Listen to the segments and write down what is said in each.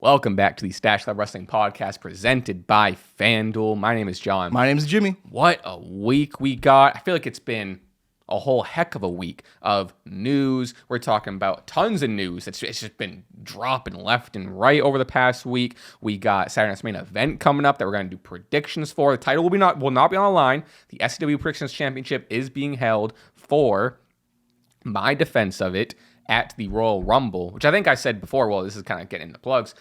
Welcome back to the Stache Club Wrestling Podcast presented by FanDuel. My name is John. My name is Jimmy. What a week we got. I feel like it's been a whole heck of a week of news. We're talking about tons of news. It's just been dropping left and right over the past week. We got Saturday Night's main event coming up that we're going to do predictions for. The title will not be on the line. The SCW Predictions Championship is being held for my defense of it at the Royal Rumble, which I think I said before. Well, this is kind of getting into plugs.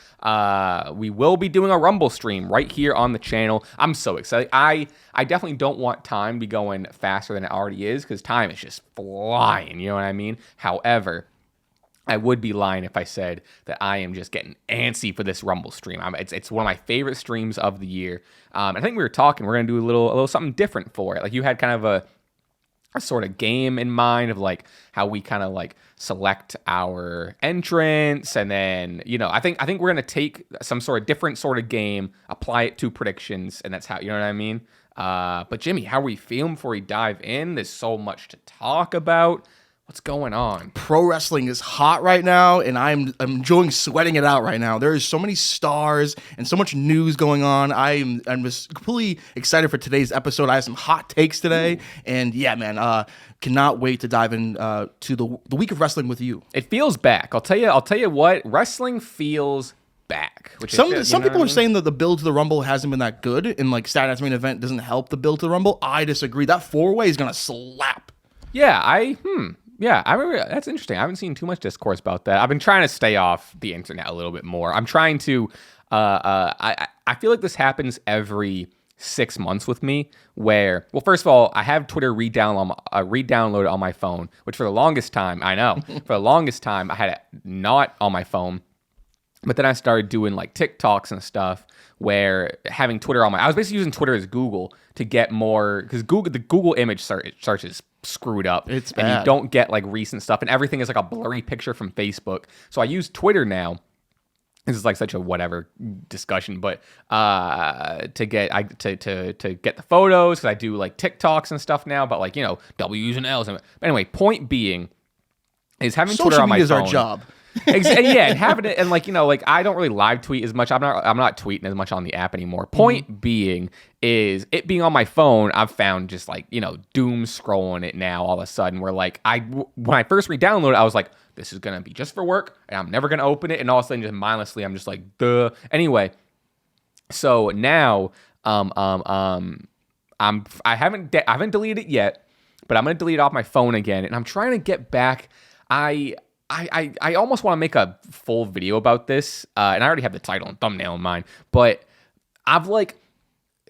We will be doing a Rumble stream right here on the channel. I'm so excited. I definitely don't want time to be going faster than it already is because time is just flying. You know what I mean? However, I would be lying if I said that I am just getting antsy for this Rumble stream. It's one of my favorite streams of the year. I think we were talking. We're gonna do a little something different for it. Like you had kind of a sort of game in mind of like how we kind of like select our entrance, and then I think we're gonna take some sort of different sort of game, apply it to predictions, and that's how, you know what I mean. But Jimmy, how are we feeling before we dive in? There's so much to talk about. What's going on? Pro wrestling is hot right now, and I'm enjoying sweating it out right now. There is so many stars and so much news going on. I'm just completely excited for today's episode. I have some hot takes today, and yeah, man, cannot wait to dive in to the week of wrestling with you. It feels back. I'll tell you what, wrestling feels back. Some people are saying that the build to the Rumble hasn't been that good, and like Saturday Night's main event doesn't help the build to the Rumble. I disagree. That 4-way is gonna slap. Yeah, I remember. That's interesting. I haven't seen too much discourse about that. I've been trying to stay off the internet a little bit more. I'm trying to. I feel like this happens every 6 months with me. Where, well, first of all, I have Twitter re-downloaded on my phone, which for the longest time, I had it not on my phone. But then I started doing like TikToks and stuff where having Twitter I was basically using Twitter as Google to get more, because the Google image search is screwed up. It's bad. And you don't get like recent stuff, and everything is like a blurry picture from Facebook. So I use Twitter now. This is like such a whatever discussion, but to get the photos, because I do like TikToks and stuff now, but like W's and L's. But anyway, point being is having Social Twitter on my phone. Social media is our job. Yeah, and having it, and like I don't really live tweet as much. I'm not tweeting as much on the app anymore. Point being is it being on my phone, I've found just like doom scrolling it now all of a sudden. Where like when I first re-downloaded it, I was like, this is gonna be just for work, and I'm never gonna open it. And all of a sudden, just mindlessly, I'm just like, duh. Anyway, so now I haven't deleted it yet, but I'm gonna delete it off my phone again, and I'm trying to get back. I almost want to make a full video about this, and I already have the title and thumbnail in mind, but I've like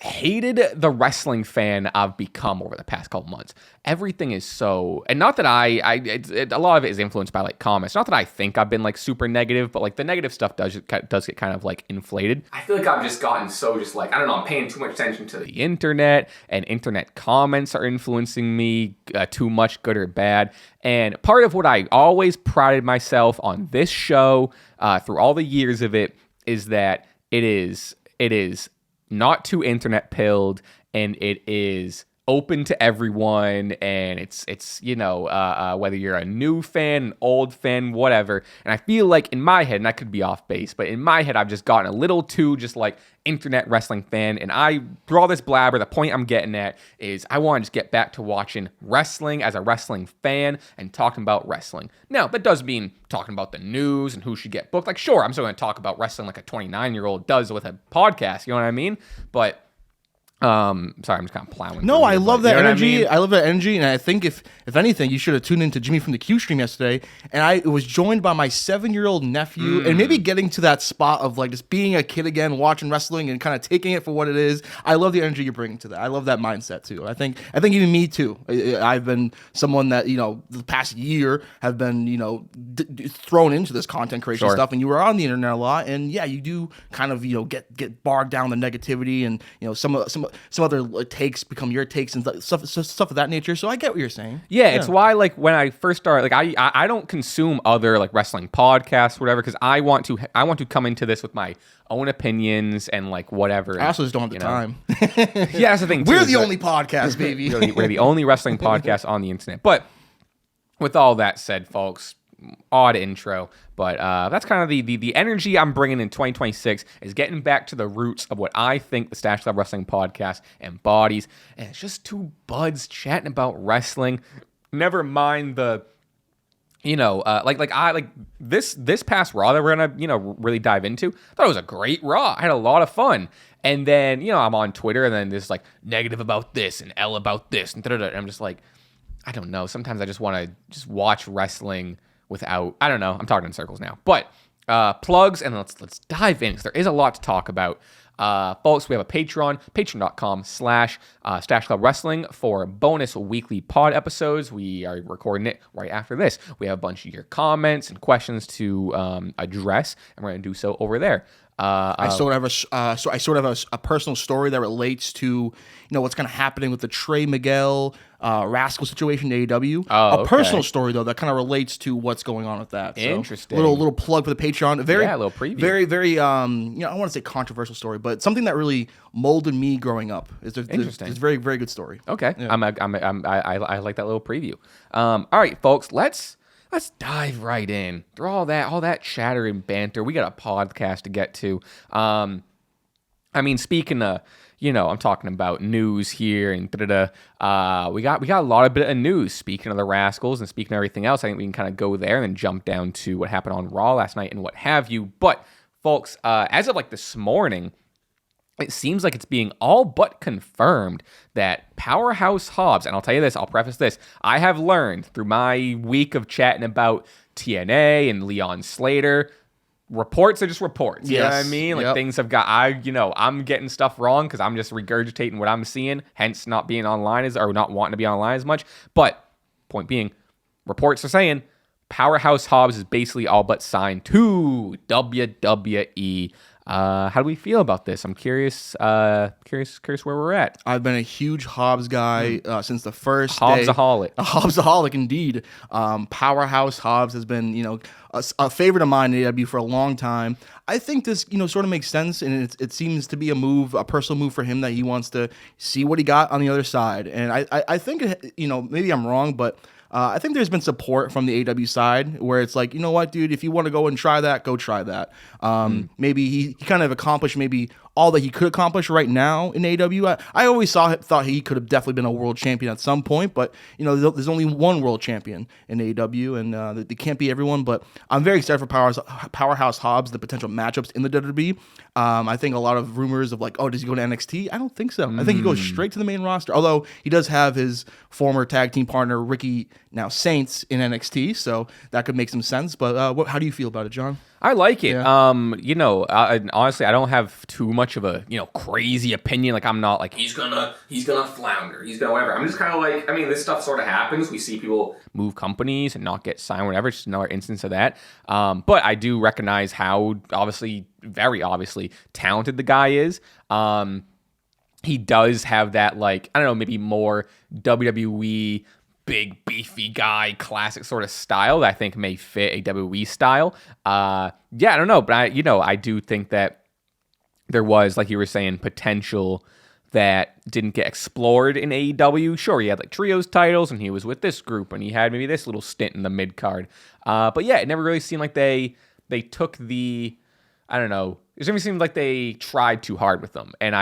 hated the wrestling fan I've become over the past couple months. Everything is so, and not that a lot of it is influenced by like comments. Not that I think I've been like super negative, but like the negative stuff does get kind of like inflated. I feel like I've just gotten so just like, I don't know, I'm paying too much attention to the internet, and internet comments are influencing me too much, good or bad. And part of what I always prided myself on this show through all the years of it is that it is not too internet pilled, and it is open to everyone, and it's whether you're a new fan, an old fan, whatever. And I feel like in my head, and I could be off base, but in my head I've just gotten a little too just like internet wrestling fan. And through all this blabber, the point I'm getting at is I want to just get back to watching wrestling as a wrestling fan and talking about wrestling. Now, that does mean talking about the news and who should get booked. Like, sure, I'm still going to talk about wrestling like a 29-year-old does with a podcast, you know what I mean? But sorry, I'm just kind of plowing. No, I love that energy. I mean? I love that energy, and I think if anything, you should have tuned into Jimmy from the Q stream yesterday. And I was joined by my 7-year-old nephew, and maybe getting to that spot of like just being a kid again, watching wrestling and kind of taking it for what it is. I love the energy you're bringing to that. I love that mindset too. I think even me too. I've been someone that the past year have been thrown into this content creation stuff, and you were on the internet a lot, and yeah, you do kind of get bogged down the negativity, and some other takes become your takes and stuff of that nature. So I get what you're saying. Yeah, it's why like when I first started, like I don't consume other like wrestling podcasts, whatever, because I want to come into this with my own opinions and like whatever. I also just don't have the time. Yeah, that's the thing. We're the only podcast, baby. We're the only wrestling podcast on the internet. But with all that said, folks, odd intro, but that's kind of the energy I'm bringing in 2026 is getting back to the roots of what I think the Stache Club Wrestling Podcast embodies, and it's just two buds chatting about wrestling. Never mind the, like this past Raw that we're gonna really dive into. I thought it was a great Raw. I had a lot of fun, and then I'm on Twitter, and then there's like negative about this and L about this, and da-da-da, and I'm just like, I don't know. Sometimes I just want to just watch wrestling without. I don't know. I'm talking in circles now. But plugs, and let's dive in because there is a lot to talk about. Folks, we have a Patreon, patreon.com/Stache Club Wrestling for bonus weekly pod episodes. We are recording it right after this. We have a bunch of your comments and questions to address, and we're going to do so over there. I sort of have a personal story that relates to what's kind of happening with the Trey Miguel Rascal situation in AEW. Oh, a personal story though that kind of relates to what's going on with that. So, interesting. Little plug for the Patreon. A little preview. Very I don't want to say controversial story, but something that really molded me growing up. Interesting. It's a very, very good story. Okay, yeah. I like that little preview. All right, folks, let's dive right in. Through all that chatter and banter, we got a podcast to get to. Speaking of, I'm talking about news here and da-da-da. We got a lot of bit of news. Speaking of the Rascals and speaking of everything else, I think we can kind of go there and then jump down to what happened on Raw last night and what have you. But folks, as of like this morning, it seems like it's being all but confirmed that Powerhouse Hobbs, and I'll tell you this, I'll preface this, I have learned through my week of chatting about TNA and Leon Slater, reports are just reports. You know what I mean? Like things have got, I'm getting stuff wrong because I'm just regurgitating what I'm seeing, hence not being online or not wanting to be online as much. But point being, reports are saying Powerhouse Hobbs is basically all but signed to WWE. How do we feel about this? I'm curious where we're at. I've been a huge Hobbs guy since the first day. Hobbsaholic. A Hobbsaholic, indeed. Powerhouse Hobbs has been, a favorite of mine in AEW for a long time. I think this, sort of makes sense, and it seems to be a personal move for him that he wants to see what he got on the other side. And I think, maybe I'm wrong, but I think there's been support from the AEW side where it's like, you know what, dude, if you want to go and try that, go try that. Maybe he kind of accomplished maybe all that he could accomplish right now in AEW. I always thought he could have definitely been a world champion at some point, but there's only one world champion in AEW, and they can't be everyone. But I'm very excited for Powerhouse Hobbs, the potential matchups in the WWE. I think a lot of rumors of like, oh, does he go to NXT? I don't think so. I think he goes straight to the main roster. Although he does have his former tag team partner Ricky, now Saints, in NXT, so that could make some sense. But how do you feel about it, John? I like it. Yeah. Honestly, I don't have too much of a, crazy opinion. Like, I'm not like, he's gonna flounder, he's gonna whatever. I'm just kind of like, this stuff sort of happens. We see people move companies and not get signed, whatever. It's just another instance of that. But I do recognize how very obviously talented the guy is. He does have that, like, I don't know, maybe more WWE big beefy guy classic sort of style that I think may fit a WWE style. I don't know, but I do think that there was, like you were saying, potential that didn't get explored in AEW. Sure, he had like trios titles and he was with this group and he had maybe this little stint in the mid card. But yeah, it never really seemed like they took the, I don't know, it never seemed like they tried too hard with them. And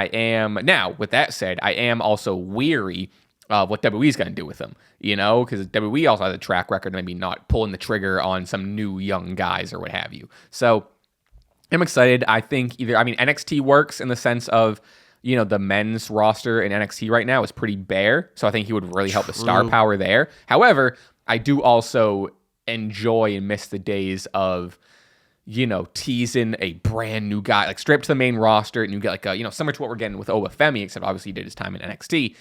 now with that said, I am also weary of what WWE's going to do with them, because WWE also has a track record of maybe not pulling the trigger on some new young guys or what have you. So I'm excited. I think NXT works in the sense of, the men's roster in NXT right now is pretty bare. So I think he would really help the star power there. However, I do also enjoy and miss the days of, teasing a brand new guy, like straight up to the main roster, and you get like a, similar to what we're getting with Oba Femi, except obviously he did his time in NXT,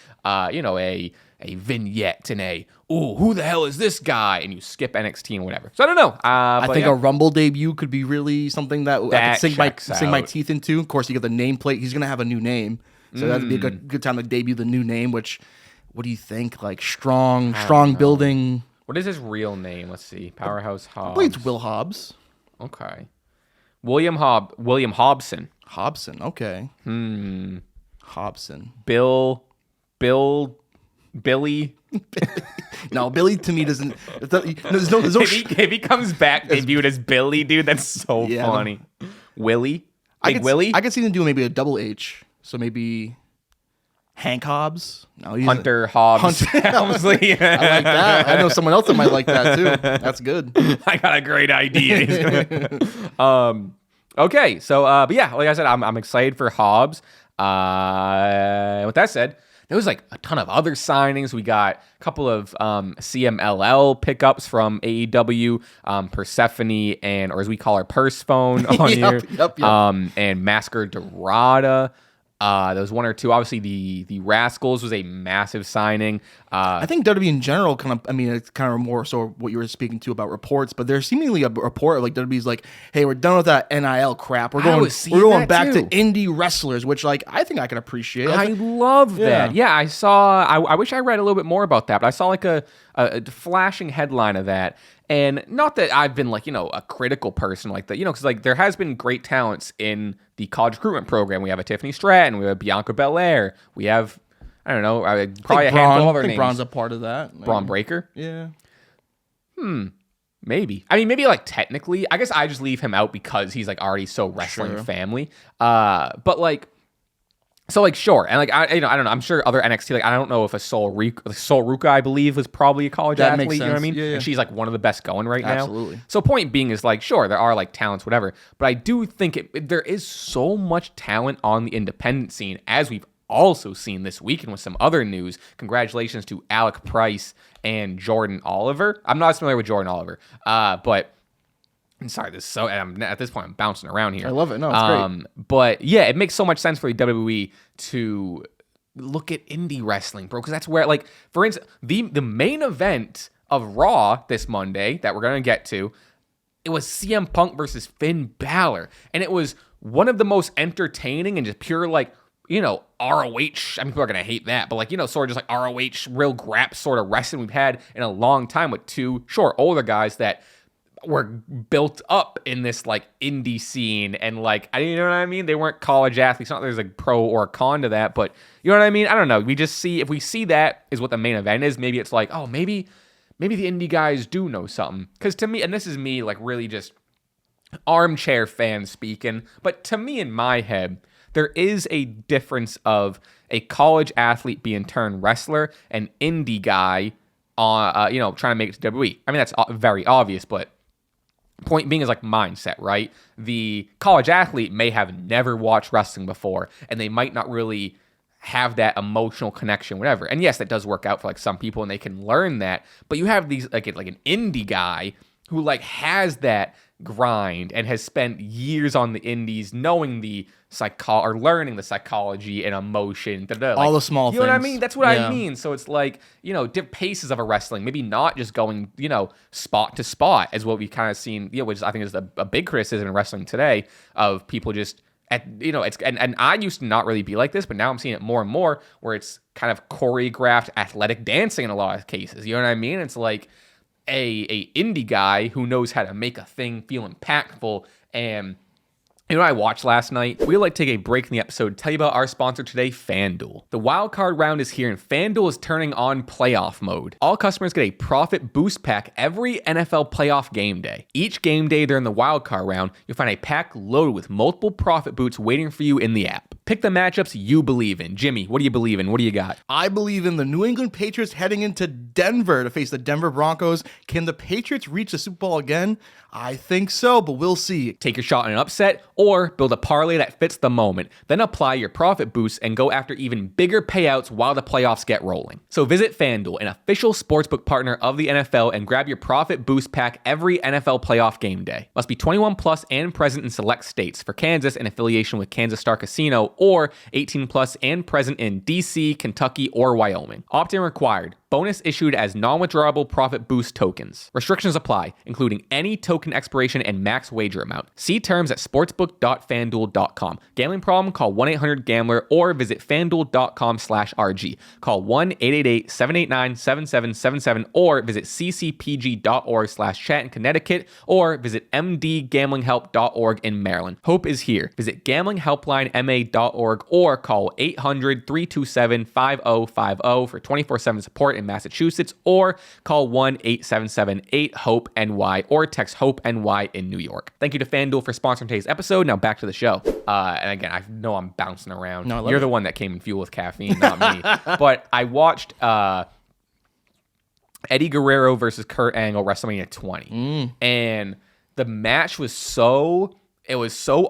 a vignette and who the hell is this guy? And you skip NXT and whatever. So I don't know. I think a Rumble debut could be really something that I could sink my teeth into. Of course, you got the nameplate. He's going to have a new name. So that'd be a good time to debut the new name, which, what do you think? Like strong building. What is his real name? Let's see. Powerhouse Hobbs. I believe it's Will Hobbs. Okay. William Hobson. Hobson, okay. Hobson. Bill Billy. No, Billy to me doesn't. There's no If he comes back debuted as Billy, dude, that's so funny. Willie? Willie? I could see them doing maybe a double H. So maybe Hank Hobbs. No, Hunter Hobbs. Helmsley. I like that. I know someone else that might like that too. That's good. I got a great idea. Okay, so but yeah, like I said, I'm excited for Hobbs. With that said, there was like a ton of other signings. We got a couple of CMLL pickups from AEW, Persephone, or as we call her, Purse Phone on here. Yep. And Masker Dorada. There was one or two. Obviously, the Rascals was a massive signing. I think WWE in general it's kind of more so what you were speaking to about reports, but there's seemingly a report of like WWE's like, hey, we're done with that NIL crap. We're going back to indie wrestlers, which like I think I can appreciate. I love that. Yeah, I saw. I wish I read a little bit more about that, but I saw like a flashing headline of that. And not that I've been like, a critical person like that, because like there has been great talents in the college recruitment program. We have a Tiffany Stratton, we have Bianca Belair, we have, I don't know, probably a handful of other names. Braun's a part of that. Braun Breaker? Yeah. Maybe. I mean, maybe like technically, I guess I just leave him out because he's like already so wrestling family. But like, so like sure, and like I don't know. I'm sure other NXT, like I don't know if Sol Ruka, I believe, was probably a college athlete. You know what I mean? Yeah. And she's like one of the best going right now. Absolutely. So point being is like sure there are like talents, whatever, but I do think there is so much talent on the independent scene, as we've also seen this weekend with some other news. Congratulations to Alec Price and Jordan Oliver. I'm not as familiar with Jordan Oliver, but. I'm sorry, at this point I'm bouncing around here. I love it. No, it's great. But yeah, it makes so much sense for the WWE to look at indie wrestling, bro, because that's where, like, for instance, the main event of Raw this Monday that we're gonna get to, it was CM Punk versus Finn Balor, and it was one of the most entertaining and just pure like, ROH. I mean, people are gonna hate that, but like, sort of just like ROH real grap sort of wrestling we've had in a long time with two older guys that were built up in this like indie scene, and like, you know what I mean? They weren't college athletes. Not that there's a pro or a con to that, but you know what I mean? I don't know. We just see, if we see that is what the main event is, maybe it's like, oh, maybe the indie guys do know something. Because to me, and this is me like really just armchair fan speaking, but to me in my head, there is a difference of a college athlete being turned wrestler, an indie guy on, trying to make it to WWE. I mean, that's very obvious, but point being is like mindset, right? The college athlete may have never watched wrestling before, and they might not really have that emotional connection, whatever. And yes, that does work out for like some people, and they can learn that. But you have these like an indie guy who like has that grind and has spent years on the indies, knowing the learning the psychology and emotion, all the small things. You know what I mean? That's what I mean. So it's like, different paces of a wrestling, maybe not just going, spot to spot, as what we've kind of seen, which I think is a big criticism in wrestling today of people just it's and I used to not really be like this, but now I'm seeing it more and more where it's kind of choreographed athletic dancing in a lot of cases. You know what I mean? It's like a indie guy who knows how to make a thing feel impactful. And you know what I watched last night? We'd like to take a break in the episode to tell you about our sponsor today, FanDuel. The wild card round is here, and FanDuel is turning on playoff mode. All customers get a profit boost pack every NFL playoff game day. Each game day during the wild card round, you'll find a pack loaded with multiple profit boots waiting for you in the app. Pick the matchups you believe in. Jimmy, what do you believe in? What do you got? I believe in the New England Patriots heading into Denver to face the Denver Broncos. Can the Patriots reach the Super Bowl again? I think so, but we'll see. Take your shot in an upset or build a parlay that fits the moment. Then apply your profit boost and go after even bigger payouts while the playoffs get rolling. So visit FanDuel, an official sportsbook partner of the NFL, and grab your profit boost pack every NFL playoff game day. Must be 21 plus and present in select states. For Kansas, in affiliation with Kansas Star Casino, or 18 plus and present in DC, Kentucky, or Wyoming. Opt-in required. Bonus issued as non-withdrawable profit boost tokens. Restrictions apply, including any token expiration and max wager amount. See terms at sportsbook.fanduel.com. Gambling problem? Call 1-800-GAMBLER or visit fanduel.com/RG. Call 1-888-789-7777 or visit ccpg.org/chat in Connecticut or visit mdgamblinghelp.org in Maryland. Hope is here. Visit gamblinghelplinema.org or call 800-327-5050 for 24/7 support in Massachusetts, or call 1-877-8-HOPE-NY or text HOPE-NY in New York. Thank you to FanDuel for sponsoring today's episode. Now back to the show. And again, I know I'm bouncing around. No, You're the one that came in fuel with caffeine, not me. But I watched Eddie Guerrero versus Kurt Angle WrestleMania 20. And the match was so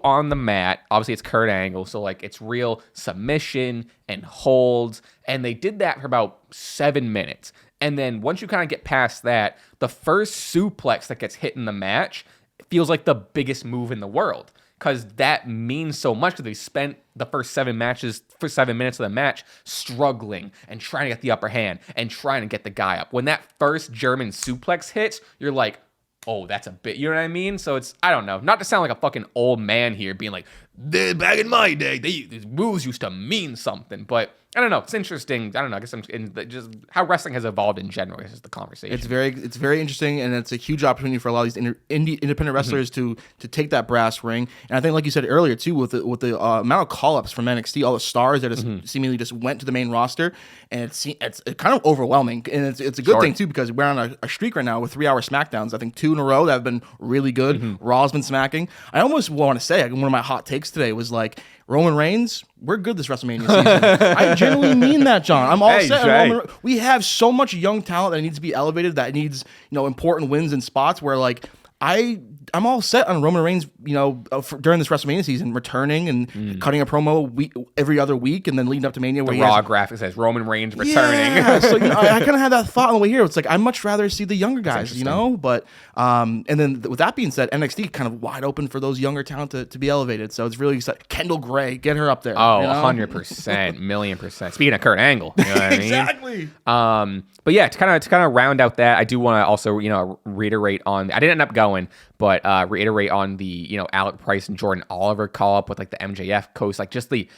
on the mat. Obviously, it's Kurt Angle, so like it's real submission and holds. And they did that for about 7 minutes. And then once you kind of get past that, the first suplex that gets hit in the match feels like the biggest move in the world. Because that means so much, because they spent the first 7 minutes of the match struggling and trying to get the upper hand and trying to get the guy up. When that first German suplex hits, you're like, oh, that's a bit, you know what I mean? So it's, I don't know, not to sound like a fucking old man here being like, back in my day, these moves used to mean something, but I don't know. It's interesting. I don't know. I guess just how wrestling has evolved in general. This is the conversation. It's very interesting, and it's a huge opportunity for a lot of these independent wrestlers to take that brass ring. And I think, like you said earlier too, with the amount of call-ups from NXT, all the stars that seemingly just went to the main roster, and it's kind of overwhelming. And it's a good thing too, because we're on a streak right now with 3-hour SmackDowns. I think 2 in a row that have been really good. Raw's been smacking. I almost want to say, like, one of my hot takes today was like, Roman Reigns, we're good this WrestleMania season. I genuinely mean that, John. I'm all set. We have so much young talent that needs to be elevated, that needs, important wins in spots where, like, I'm all set on Roman Reigns, during this WrestleMania season, returning and cutting a promo every other week, and then leading up to Mania. The Raw graphic says Roman Reigns returning. Yeah, so I kind of had that thought on the way here. It's like, I'd much rather see the younger guys, But and then with that being said, NXT kind of wide open for those younger talent to be elevated. So it's really exciting. Kendall Gray, get her up there. Oh, 100%, million%. Speaking of Kurt Angle, you know what I mean? Exactly. But yeah, to kind of round out that, I do want to also reiterate on. I didn't end up going, but reiterate on the Alec Price and Jordan Oliver call up with like the MJF coast, like just the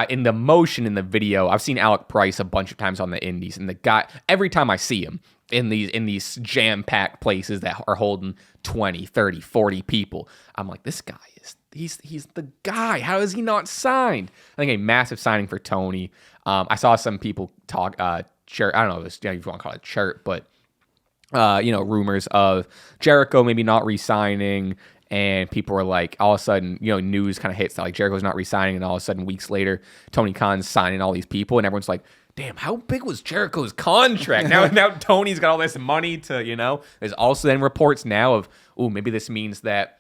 in the motion in the video. I've seen Alec Price a bunch of times on the indies, and the guy, every time I see him in these jam-packed places that are holding 20, 30, 40 people, I'm like, this guy he's the guy. How is he not signed? I think a massive signing for Tony. I saw some people talk chirp, I don't know if you want to call it chirp, but rumors of Jericho maybe not re-signing, and people were like, all of a sudden, news kind of hits that like Jericho's not re-signing, and all of a sudden, weeks later, Tony Khan's signing all these people, and everyone's like, damn, how big was Jericho's contract? now Tony's got all this money to, There's also then reports now of, maybe this means that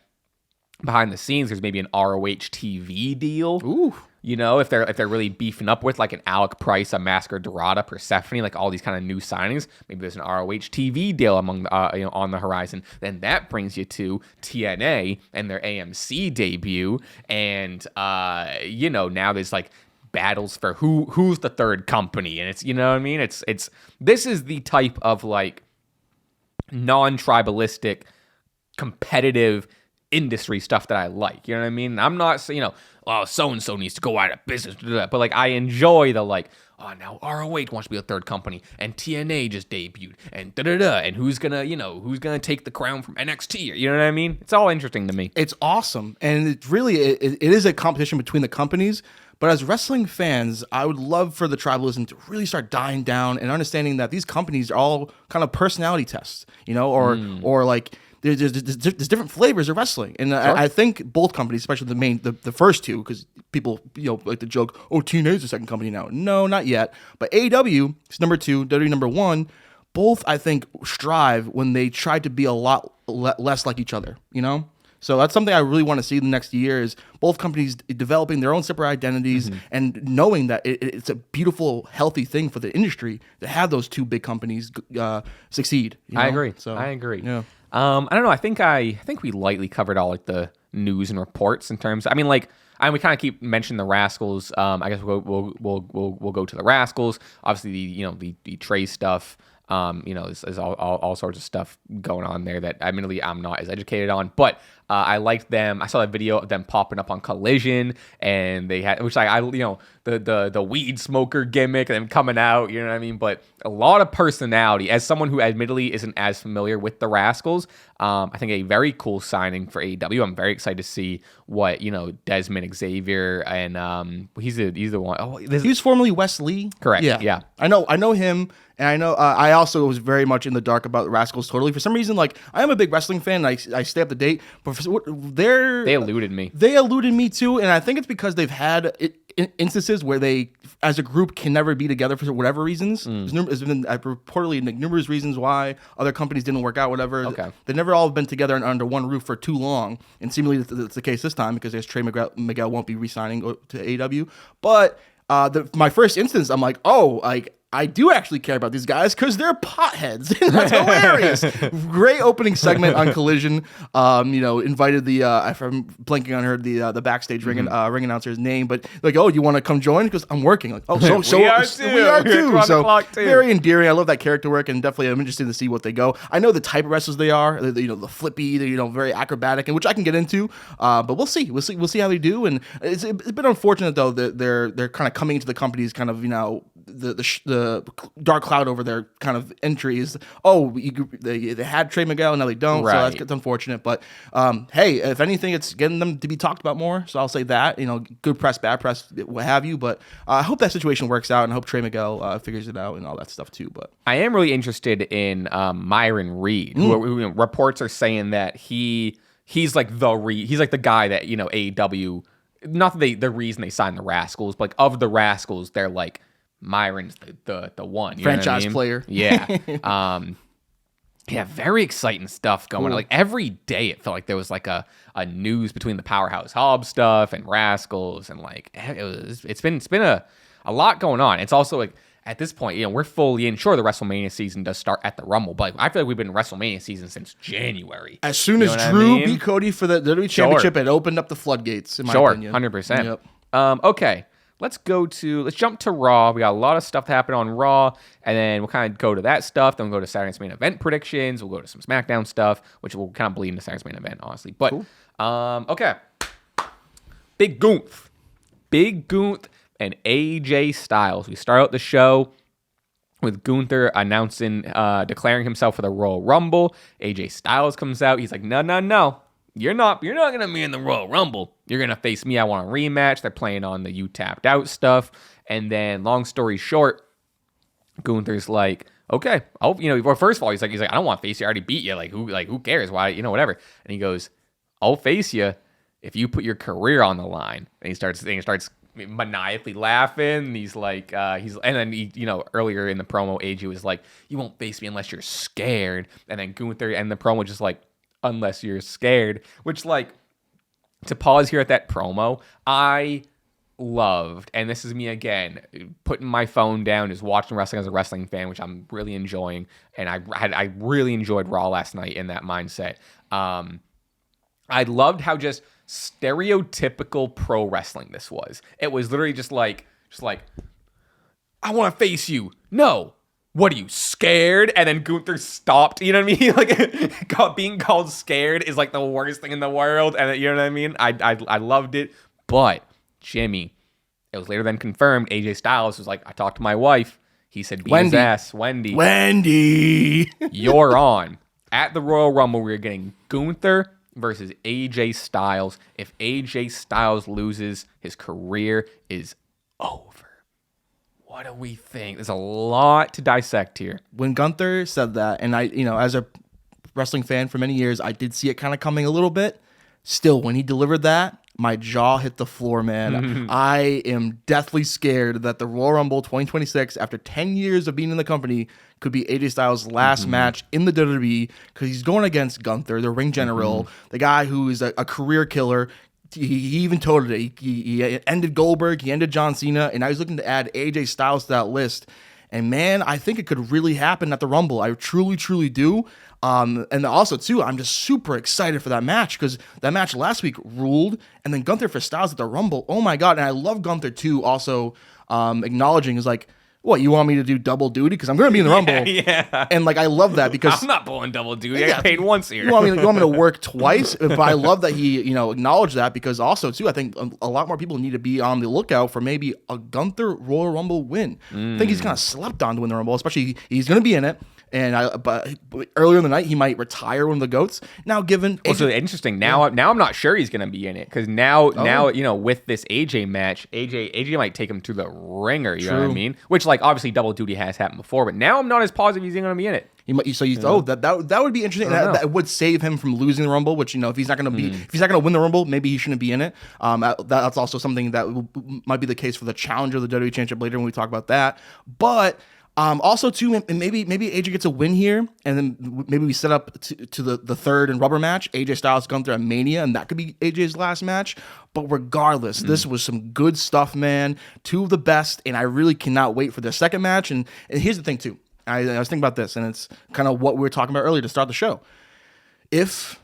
behind the scenes, there's maybe an ROH TV deal. Ooh. If they're really beefing up with like an Alec Price, a Masker Dorada, Persephone, like all these kind of new signings, maybe there's an ROH TV deal among on the horizon. Then that brings you to TNA and their AMC debut, and now there's like battles for who's the third company, and it's what I mean. It's this is the type of like non-tribalistic, competitive industry stuff that I like. You know what I mean? I'm not saying, so-and-so needs to go out of business, but like I enjoy the like, now ROH wants to be a third company, and TNA just debuted, and and who's gonna take the crown from NXT? You know what I mean? It's all interesting to me. It's awesome, and it really it is a competition between the companies. But as wrestling fans, I would love for the tribalism to really start dying down, and understanding that these companies are all kind of personality tests, or like. There's different flavors of wrestling, and sure. I think both companies, especially the first two, because people like to joke, TNA is the second company now. No, not yet. But AEW is number 2, WWE number 1. Both, I think, strive when they try to be a lot less like each other. So that's something I really want to see in the next year, is both companies developing their own separate identities, and knowing that it's a beautiful, healthy thing for the industry to have those two big companies succeed. I agree. So I agree. Yeah. I don't know. I think we lightly covered all like the news and reports in terms. I mean, like. We kind of keep mentioning the Rascals. I guess we'll go to the Rascals. Obviously, the Trey stuff. Is all sorts of stuff going on there that admittedly I'm not as educated on. But I liked them. I saw that video of them popping up on Collision, and they had, which the weed smoker gimmick and them coming out. You know what I mean? But a lot of personality. As someone who admittedly isn't as familiar with the Rascals, I think a very cool signing for AEW. I'm very excited to see what Desmond Xavier and he's the one. Oh, he was formerly Wes Lee. Correct. Yeah. I know him. And I know I also was very much in the dark about the Rascals totally. For some reason, like, I am a big wrestling fan. And I stay up to date. But they eluded me. They eluded me too. And I think it's because they've had instances where they, as a group, can never be together for whatever reasons. There's been reportedly numerous reasons why other companies didn't work out, whatever. Okay. They've never all been together under one roof for too long. And seemingly that's the case this time because there's Trey Miguel won't be re-signing to AEW. But my first instance, I'm like, I do actually care about these guys because they're potheads. That's hilarious. Great opening segment on Collision. Invited the I'm blanking on her, the backstage ring announcer's name, but like, oh, you want to come join? Because I'm working. Like, oh, so we are too. So very endearing. I love that character work, and definitely I'm interested to see what they go. I know the type of wrestlers they are. The flippy, very acrobatic, and which I can get into. But we'll see. We'll see how they do. And it's been unfortunate though that they're kind of coming into the company's kind of the dark cloud over their kind of entries. They had Trey Miguel, now they don't. Right. So that's unfortunate. But hey, if anything, it's getting them to be talked about more. So I'll say that. Good press, bad press, what have you. But I hope that situation works out, and I hope Trey Miguel figures it out and all that stuff too. But I am really interested in Myron Reed. Who reports are saying that he's like he's like the guy that AEW. Not that the reason they signed the Rascals, but like of the Rascals, they're like. Myron's the one. Franchise player. Yeah. Yeah, very exciting stuff going on. Like every day it felt like there was like a news between the Powerhouse Hobbs stuff and Rascals, and like it's been a lot going on. It's also like at this point, we're fully in. Sure, the WrestleMania season does start at the Rumble, but I feel like we've been in WrestleMania season since January. As soon as Drew beat Cody for the WWE Championship, it opened up the floodgates, in my opinion. 100%. Yep. Okay. Let's jump to Raw. We got a lot of stuff to happen on Raw, and then we'll kind of go to that stuff. Then we'll go to Saturday's main event predictions. We'll go to some SmackDown stuff, which will kind of bleed into Saturday's main event, honestly. But, cool. Okay. Big Gunther and AJ Styles. We start out the show with Gunther declaring himself for the Royal Rumble. AJ Styles comes out. He's like, no. You're not gonna be in the Royal Rumble. You're gonna face me. I want a rematch. They're playing on the you tapped out stuff. And then, long story short, Gunther's like, okay, well, first of all, he's like, I don't want to face you. I already beat you. Who cares? Why, whatever. And he goes, I'll face you if you put your career on the line. And he starts maniacally laughing. And he's like, and then earlier in the promo, AJ was like, you won't face me unless you're scared. And then Gunther and the promo just like, unless you're scared, which, like, to pause here at that promo, I loved, and this is me again, putting my phone down, just watching wrestling as a wrestling fan, which I'm really enjoying, and I really enjoyed Raw last night in that mindset. I loved how just stereotypical pro wrestling this was. It was literally just like, I want to face you. No. What are you, scared? And then Gunther stopped. You know what I mean? Like, being called scared is like the worst thing in the world. And you know what I mean? I loved it. But Jimmy, it was later then confirmed. AJ Styles was like, I talked to my wife. He said, beat his ass, Wendy. You're on. At the Royal Rumble, we're getting Gunther versus AJ Styles. If AJ Styles loses, his career is over. What do we think? There's a lot to dissect here. When Gunther said that, and I, as a wrestling fan for many years, I did see it kind of coming a little bit. Still, when he delivered that, my jaw hit the floor, man. I am deathly scared that the Royal Rumble 2026, after 10 years of being in the company, could be AJ Styles' last match in the WWE because he's going against Gunther, the ring general, the guy who is a career killer. He even told it. He ended Goldberg. He ended John Cena. And now he's looking to add AJ Styles to that list. And man, I think it could really happen at the Rumble. I truly, truly do. And also too, I'm just super excited for that match because that match last week ruled, and then Gunther for Styles at the Rumble. Oh my God. And I love Gunther too. Also, acknowledging is like, what, you want me to do double duty? Because I'm going to be in the Rumble. Yeah. And like, I love that because I'm not pulling double duty. I got paid once here. You want me to work twice? But I love that he, acknowledged that because also too, I think a lot more people need to be on the lookout for maybe a Gunther Royal Rumble win. I think he's kind of slept on to win the Rumble, especially he's going to be in it. And but earlier in the night, he might retire one of the GOATs. Now, given also interesting. Now I'm not sure he's going to be in it because now with this AJ match, AJ might take him to the ringer. You know what I mean? Which like obviously double duty has happened before, but now I'm not as positive he's going to be in it. That would be interesting. That would save him from losing the Rumble. Which if he's not going to win the Rumble, maybe he shouldn't be in it. That's also something that might be the case for the challenger of the WWE Championship later when we talk about that. But also too, maybe AJ gets a win here, and then maybe we set up to the third and rubber match, AJ Styles Gunther at Mania, and that could be AJ's last match. But regardless, this was some good stuff, man. Two of the best, and I really cannot wait for their second match. And here's the thing too, I was thinking about this, and it's kind of what we were talking about earlier to start the show. If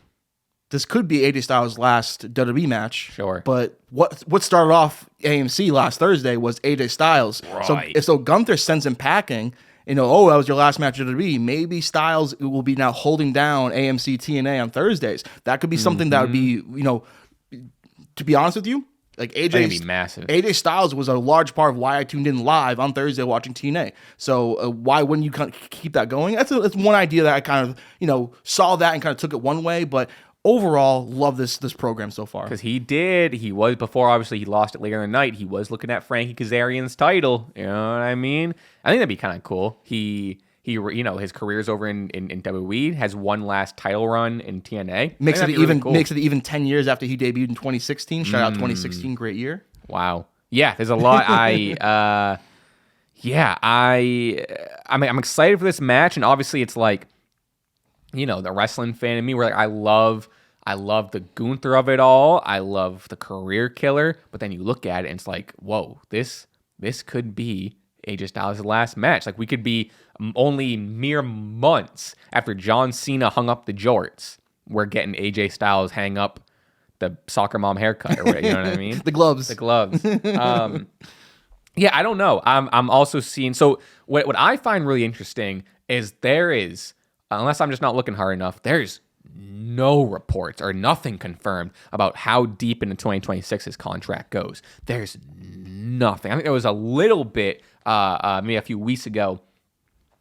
this could be AJ Styles' last WWE match. Sure. But what started off AMC last Thursday was AJ Styles. Right. So Gunther sends him packing, that was your last match at WWE. Maybe Styles will be now holding down AMC TNA on Thursdays. That could be something that would be, to be honest with you, like be massive. AJ Styles was a large part of why I tuned in live on Thursday watching TNA. So why wouldn't you keep that going? That's one idea that I kind of, saw that and kind of took it one way, but overall, love this program so far. Because he was before. Obviously, he lost it later in the night. He was looking at Frankie Kazarian's title. You know what I mean? I think that'd be kind of cool. He his career's over in WWE. Has one last title run in TNA. Makes it even 10 years after he debuted in 2016. Shout out 2016, great year. Wow. Yeah, there's a lot. I'm excited for this match, and obviously, it's like, the wrestling fan in me, where like I love the Gunther of it all. I love the career killer. But then you look at it and it's like, whoa, this could be AJ Styles' last match. Like we could be only mere months after John Cena hung up the jorts. We're getting AJ Styles hang up the soccer mom haircut, or you know what I mean? The gloves. Yeah, I don't know. I'm also seeing. So what I find really interesting is there is, unless I'm just not looking hard enough, there's no reports or nothing confirmed about how deep into 2026 his contract goes. There's nothing. I think there was a little bit, maybe a few weeks ago,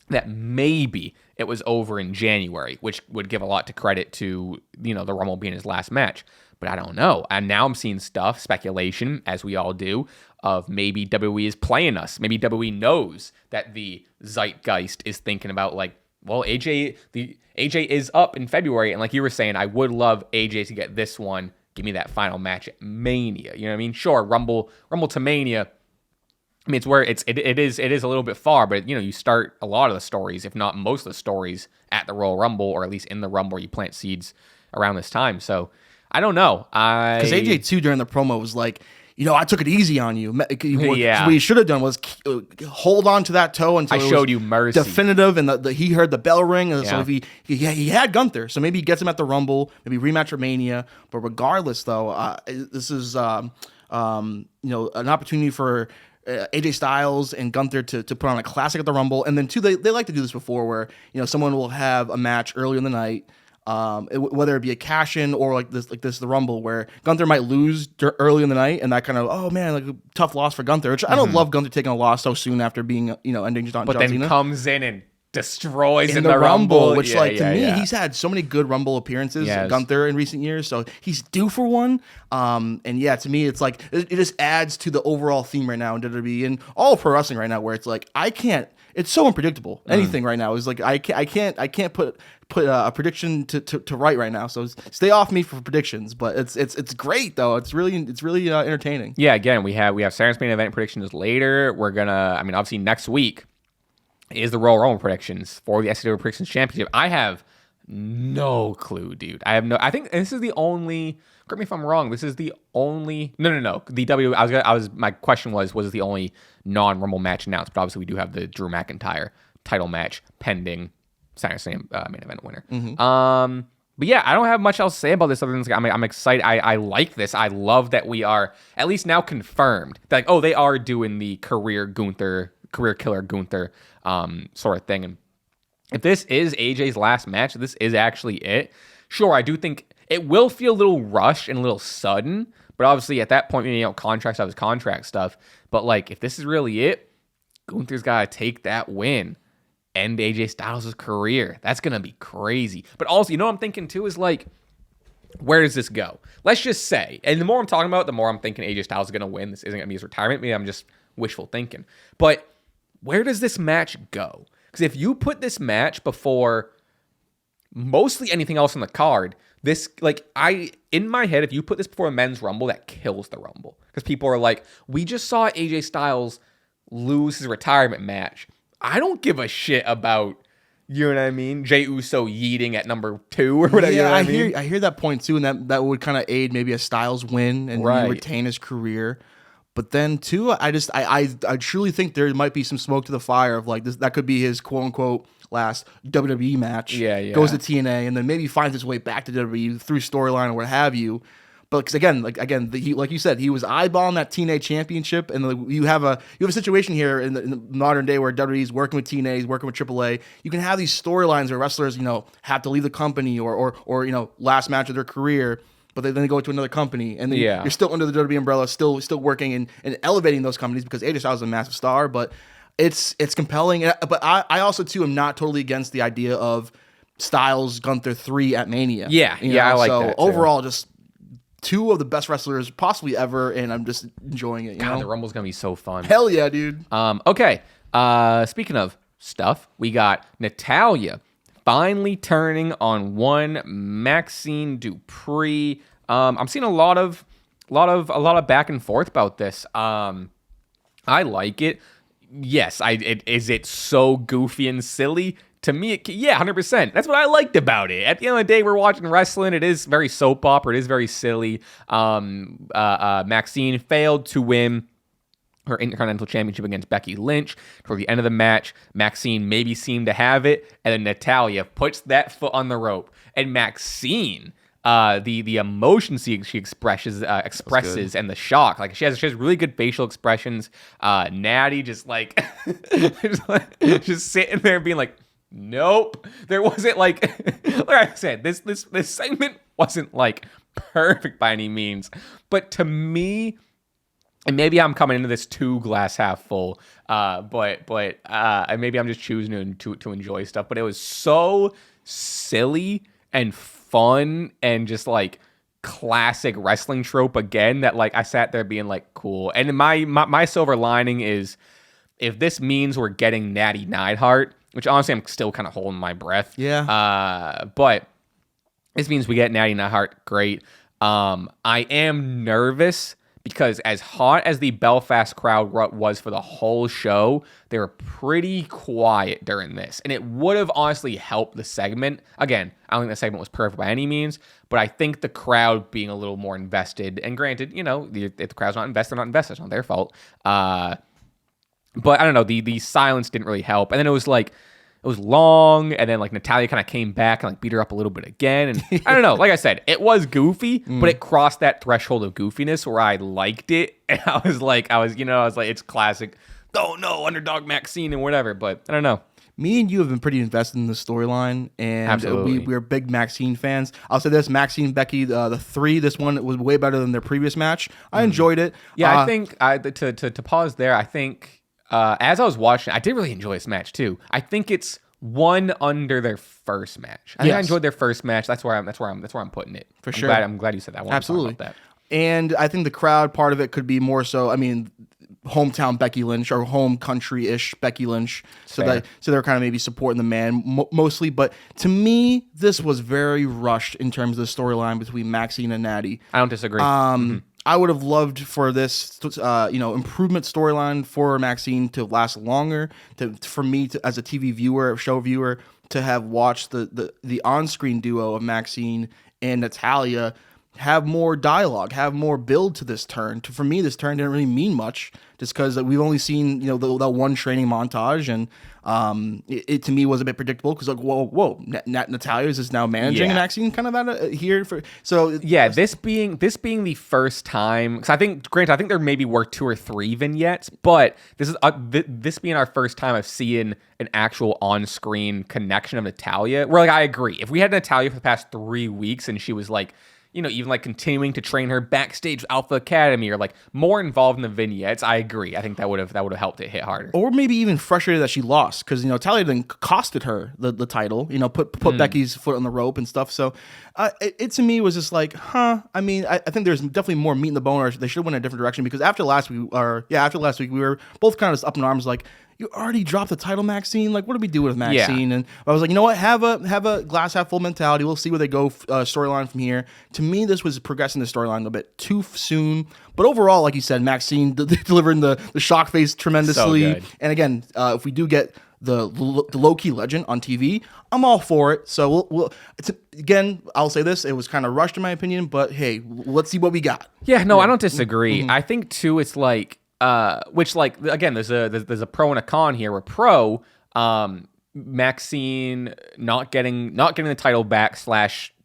that maybe it was over in January, which would give a lot to credit to, the Rumble being his last match. But I don't know. And now I'm seeing speculation, as we all do, of maybe WWE is playing us. Maybe WWE knows that the zeitgeist is thinking about, like, well, AJ is up in February, and like you were saying, I would love AJ to get this one. Give me that final match at Mania. You know what I mean? Sure, Rumble to Mania. I mean, it's where it is a little bit far, but you start a lot of the stories, if not most of the stories, at the Royal Rumble, or at least in the Rumble. You plant seeds around this time. So I don't know. Because AJ too during the promo was like, I took it easy on you. Yeah. What he should have done was hold on to that toe until I showed you mercy. Definitive, and he heard the bell ring. And so if he had Gunther, so maybe he gets him at the Rumble, maybe rematch Mania. But regardless, though, this is an opportunity for AJ Styles and Gunther to put on a classic at the Rumble. And then too, they like to do this before, where someone will have a match early in the night. Whether it be a cash-in or like this the Rumble, where Gunther might lose early in the night, and that kind of, oh man, like a tough loss for Gunther. Which I don't love Gunther taking a loss so soon after being ending John Cena. But then comes in and destroys in the Rumble, which to me, he's had so many good Rumble appearances, Gunther, in recent years, so he's due for one. And to me, it's like it just adds to the overall theme right now in WWE and all of pro wrestling right now, where it's like it's so unpredictable. Anything right now is like I can't put a prediction to right now. So stay off me for predictions. But it's great though. It's really entertaining. Yeah. Again, we have Saturn's main event predictions later. We're gonna. Obviously next week is the Royal Rumble predictions for the SCW Predictions Championship. I have No clue, dude. I have no. I think this is the only. Correct me if I'm wrong. This is the only. No. The W. I was. My question was it the only non-Rumble match announced? But obviously, we do have the Drew McIntyre title match pending. SummerSlam main event winner. But yeah, I don't have much else to say about this other than I'm excited. I like this. I love that we are at least now confirmed that they are doing the career killer Gunther sort of thing. And if this is AJ's last match, this is actually it. Sure, I do think it will feel a little rushed and a little sudden, but obviously at that point, contract stuff is contract stuff. But like, if this is really it, Gunther's got to take that win. End AJ Styles' career. That's going to be crazy. But also, what I'm thinking too is like, where does this go? Let's just say, and the more I'm talking about it, the more I'm thinking AJ Styles is going to win. This isn't going to be his retirement. Maybe I'm just wishful thinking. But where does this match go? Because if you put this match before mostly anything else on the card, in my head, if you put this before a men's Rumble, that kills the Rumble. Because people are like, we just saw AJ Styles lose his retirement match. I don't give a shit about, you know what I mean, Jey Uso yeeting at number 2 or whatever. Yeah, I mean? I hear that point too, and that would kind of aid maybe a Styles win and retain his career. But then too, I truly think there might be some smoke to the fire of like this. That could be his quote unquote last WWE match. Yeah. Goes to TNA and then maybe finds his way back to WWE through storyline or what have you. But because again, like you said, he was eyeballing that TNA championship, and you have a situation here in the modern day where WWE is working with TNA, he's working with AAA. You can have these storylines where wrestlers, have to leave the company or last match of their career, but then they go to another company, and then you're still under the WWE umbrella, still working and elevating those companies because AJ Styles is a massive star. But it's compelling. But I also too am not totally against the idea of Styles Gunther 3 at Mania. Yeah, I like that. So overall, just 2 of the best wrestlers possibly ever, and I'm just enjoying it. God, the Rumble's gonna be so fun. Hell yeah, dude. Okay. Speaking of stuff, we got Natalya finally turning on one Maxine Dupree. I'm seeing a lot of back and forth about this. I like it. Yes, is it so goofy and silly? To me, 100%. That's what I liked about it. At the end of the day, we're watching wrestling. It is very soap opera. It is very silly. Maxine failed to win her Intercontinental Championship against Becky Lynch. Toward the end of the match, Maxine maybe seemed to have it, and then Natalya puts that foot on the rope. And Maxine, the emotion she expresses and the shock, like she has really good facial expressions. Natty just just sitting there being like, nope. There wasn't like I said, this segment wasn't like perfect by any means. But to me, and maybe I'm coming into this too glass half full, but maybe I'm just choosing to enjoy stuff. But it was so silly and fun and just like classic wrestling trope again that like I sat there being like cool. And my silver lining is if this means we're getting Natty Neidhart, which honestly I'm still kind of holding my breath. Yeah. But this means we get Natty Neidhart. Great. I am nervous because as hot as the Belfast crowd was for the whole show, they were pretty quiet during this. And it would have honestly helped the segment. Again, I don't think the segment was perfect by any means, but I think the crowd being a little more invested, and granted, if the crowd's not invested, they're not invested. It's not their fault. But I don't know, the silence didn't really help. And then it was long, and then like Natalya kind of came back and like beat her up a little bit again. And I don't know, like I said, it was goofy, but it crossed that threshold of goofiness where I liked it. And I was like, it's classic. Oh no, underdog Maxine and whatever. But I don't know. Me and you have been pretty invested in the storyline, and we're big Maxine fans. I'll say this: Maxine, Becky, the 3. This one was way better than their previous match. I enjoyed it. Yeah, I think to pause there. I think. As I was watching, I did really enjoy this match too. I think it's one under their first match. I enjoyed their first match. That's where I'm putting it. For sure. I'm glad you said that. Absolutely. About that. And I think the crowd part of it could be more so. I mean, hometown Becky Lynch or home country-ish Becky Lynch. So they're kind of maybe supporting the man mostly. But to me, this was very rushed in terms of the storyline between Maxine and Natty. I don't disagree. I would have loved for this, improvement storyline for Maxine to last longer. For me, as a TV viewer, show viewer, to have watched the on-screen duo of Maxine and Natalia have more dialogue, have more build to this turn. For me, this turn didn't really mean much, just because we've only seen that one training montage, and it to me was a bit predictable, because like whoa, Natalia is now managing Maxine kind of out here for this being the first time, because I think there maybe were 2 or 3 vignettes, but this is this being our first time of seeing an actual on-screen connection of Natalia. Where like I agree, if we had Natalia for the past 3 weeks and she was like, even like continuing to train her backstage with Alpha Academy, or like more involved in the vignettes, I agree. I think that would have helped it hit harder. Or maybe even frustrated that she lost, because Talia then costed her the title. Put Becky's foot on the rope and stuff. So it to me was just like, I mean, I think there's definitely more meat in the bone, or they should have went in a different direction, because after last week we were both kind of just up in arms, like, you already dropped the title, Maxine. Like, what do we do with Maxine? Yeah. And I was like, you know what? Have a glass half full mentality. We'll see where they go storyline from here. To me, this was progressing the storyline a little bit too soon. But overall, like you said, Maxine delivering the shock face tremendously. So good. And again, if we do get the low-key legend on TV, I'm all for it. So again, I'll say this. It was kind of rushed in my opinion. But hey, let's see what we got. Yeah, no, I don't disagree. I think, too, it's like, which, like, again, there's a pro and a con here. Where pro, Maxine not getting the title back /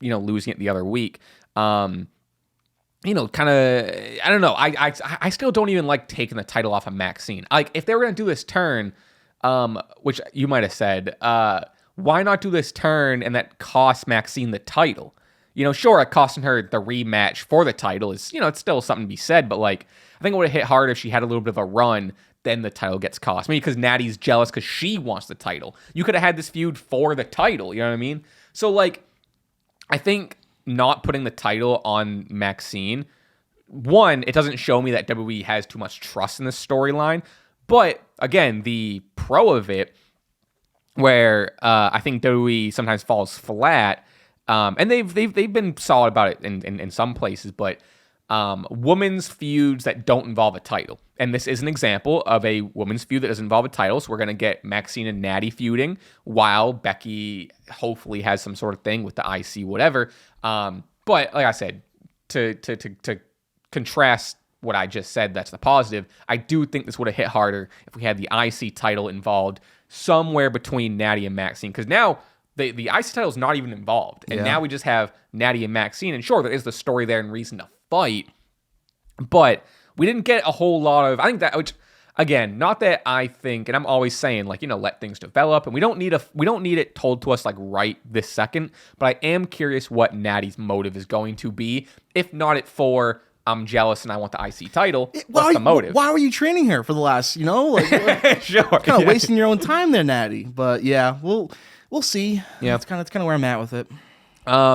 losing it the other week. Kind of, I don't know. I still don't even like taking the title off of Maxine. Like, if they were gonna do this turn, which you might have said, why not do this turn and that costs Maxine the title? Sure, it costing her the rematch for the title is, it's still something to be said, but like, I think it would have hit harder if she had a little bit of a run, then the title gets cost. Maybe because Natty's jealous because she wants the title. You could have had this feud for the title, you know what I mean? So, like, I think not putting the title on Maxine, one, it doesn't show me that WWE has too much trust in this storyline. But, again, the pro of it, where I think WWE sometimes falls flat, and they've been solid about it in some places, but women's feuds that don't involve a title. And this is an example of a women's feud that doesn't involve a title. So we're going to get Maxine and Natty feuding while Becky hopefully has some sort of thing with the IC, whatever. But like I said, to contrast what I just said, that's the positive. I do think this would have hit harder if we had the IC title involved somewhere between Natty and Maxine. Because now the IC title is not even involved. And now we just have Natty and Maxine. And sure, there is the story there and reason to fight, but we didn't get a whole lot of, I think that, which again, not that I think, and I'm always saying, like, let things develop, and we don't need it told to us like right this second, but I am curious what Natty's motive is going to be. If not it for, I'm jealous and I want the IC title, what's the motive? Why were you training her for the last, sure, kind of wasting your own time there, Natty? But yeah, we'll see. Yeah, it's kind of where I'm at with it.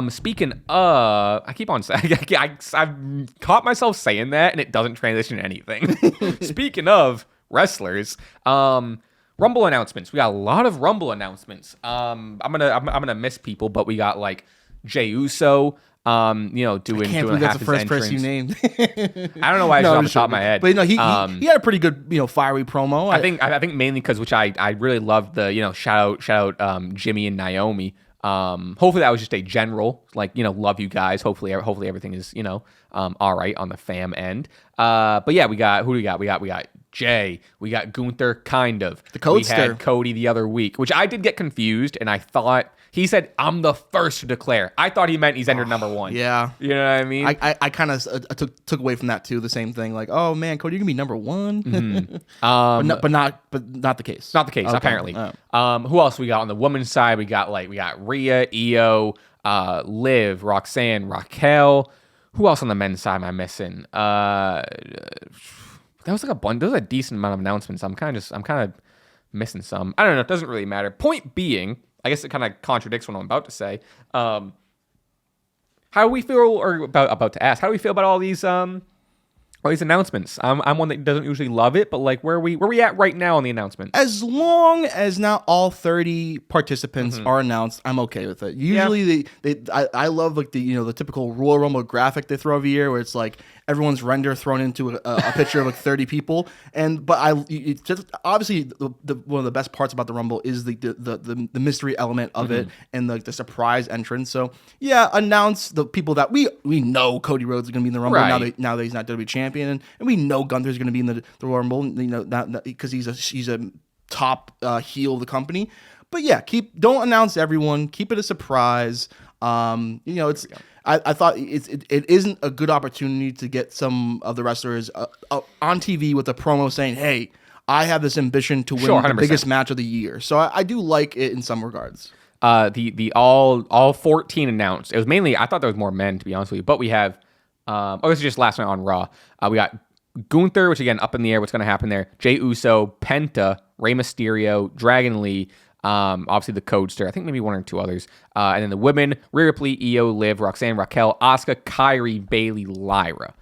Speaking of, I keep on saying, I've caught myself saying that and it doesn't transition to anything. Speaking of wrestlers, Rumble announcements. We got a lot of Rumble announcements. I'm gonna miss people, but we got like Jey Uso, doing that's the first person you named. I don't know why it's off the top of my head. But he had a pretty good, fiery promo. I think mainly because I really loved the, shout out Jimmy and Naomi. Hopefully that was just a general, like, love you guys. Hopefully everything is, all right on the fam end. But yeah, who do we got? We got Jay. We got Gunther, kind of. The Codester. We had Cody the other week, which I did get confused, and I thought he said, I'm the first to declare. I thought he meant he's entered number one. Yeah. You know what I mean? I kind of took away from that too. The same thing. Like, oh man, Cody, you're gonna be number one. Mm-hmm. but not the case. Not the case, okay. Apparently. Who else we got on the women's side? We got Rhea, Io, Liv, Roxanne, Raquel. Who else on the men's side am I missing? That was like a bunch. There was a decent amount of announcements. I'm kind of missing some. I don't know. It doesn't really matter. Point being, I guess it kind of contradicts what I'm about to say. How do we feel, or about to ask? How do we feel about all these announcements? I'm one that doesn't usually love it, but like where we at right now on the announcement? As long as not all 30 participants are announced, I'm okay with it. Usually I love like the typical Royal Rumble graphic they throw every year where it's like everyone's render thrown into a picture of like 30 people. Obviously one of the best parts about the Rumble is the mystery element of it and the surprise entrance. So yeah, announce the people that we know Cody Rhodes is going to be in the Rumble now that he's not WWE champion, and we know Gunther's going to be in the Rumble, you know, because he's a top heel of the company. But yeah, don't announce everyone. Keep it a surprise. You know, I thought it isn't a good opportunity to get some of the wrestlers on TV with a promo saying, "Hey, I have this ambition to win the biggest match of the year." So I do like it in some regards. The all 14 announced. It was mainly, I thought there was more men, to be honest with you, but we have this is just last night on Raw. We got Gunther, which again up in the air. What's going to happen there? Jey Uso, Penta, Rey Mysterio, Dragon Lee. Obviously the Codester, I think maybe one or two others. And then the women, Rhea Ripley, Io, Liv, Roxanne, Raquel, Asuka, Kyrie, Bayley, Lyra.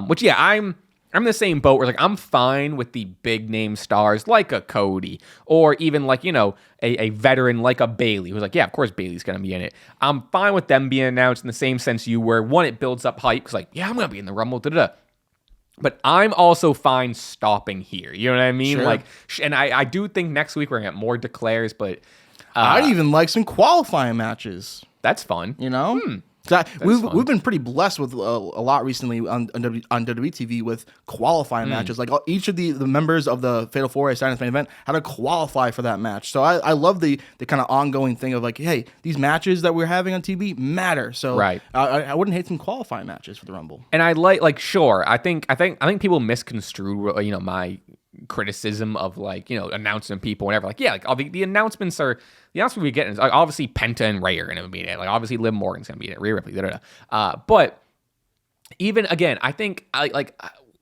Which yeah, I'm in the same boat where like I'm fine with the big name stars like a Cody or even like, you know, a veteran like a Bayley who's like, yeah, of course Bayley's going to be in it. I'm fine with them being announced in the same sense you were. One, it builds up hype because like, yeah, I'm going to be in the Rumble, But I'm also fine stopping here. You know what I mean? Sure. Like, and I do think next week we're going to get more declares, but I'd even like some qualifying matches. That's fun. You know? So we've been pretty blessed with a lot recently on WWE TV with qualifying matches. Like each of the members of the Fatal 4-Way Silence Main Event had to qualify for that match. So I love the kind of ongoing thing of like, hey, these matches that we're having on TV matter. So I wouldn't hate some qualifying matches for the Rumble. And I like sure. I think people misconstrue you know my criticism of like, you know, announcing people whatever. Like, yeah, like all the announcements we get is like, obviously Penta and Ray are gonna be in it. Like obviously Liv Morgan's gonna be in it, Rhea Ripley, but even again, I think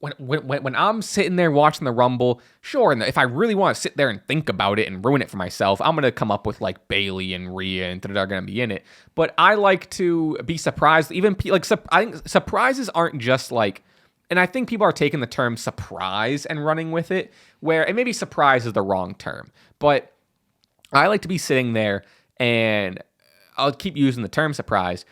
when I'm sitting there watching the Rumble, sure, and if I really want to sit there and think about it and ruin it for myself, I'm gonna come up with like Bayley and Rhea and are gonna be in it. But I like to be surprised. Even like I think surprises aren't just like. And I think people are taking the term surprise and running with it, where, and maybe surprise is the wrong term, but I like to be sitting there and I'll keep using the term surprise,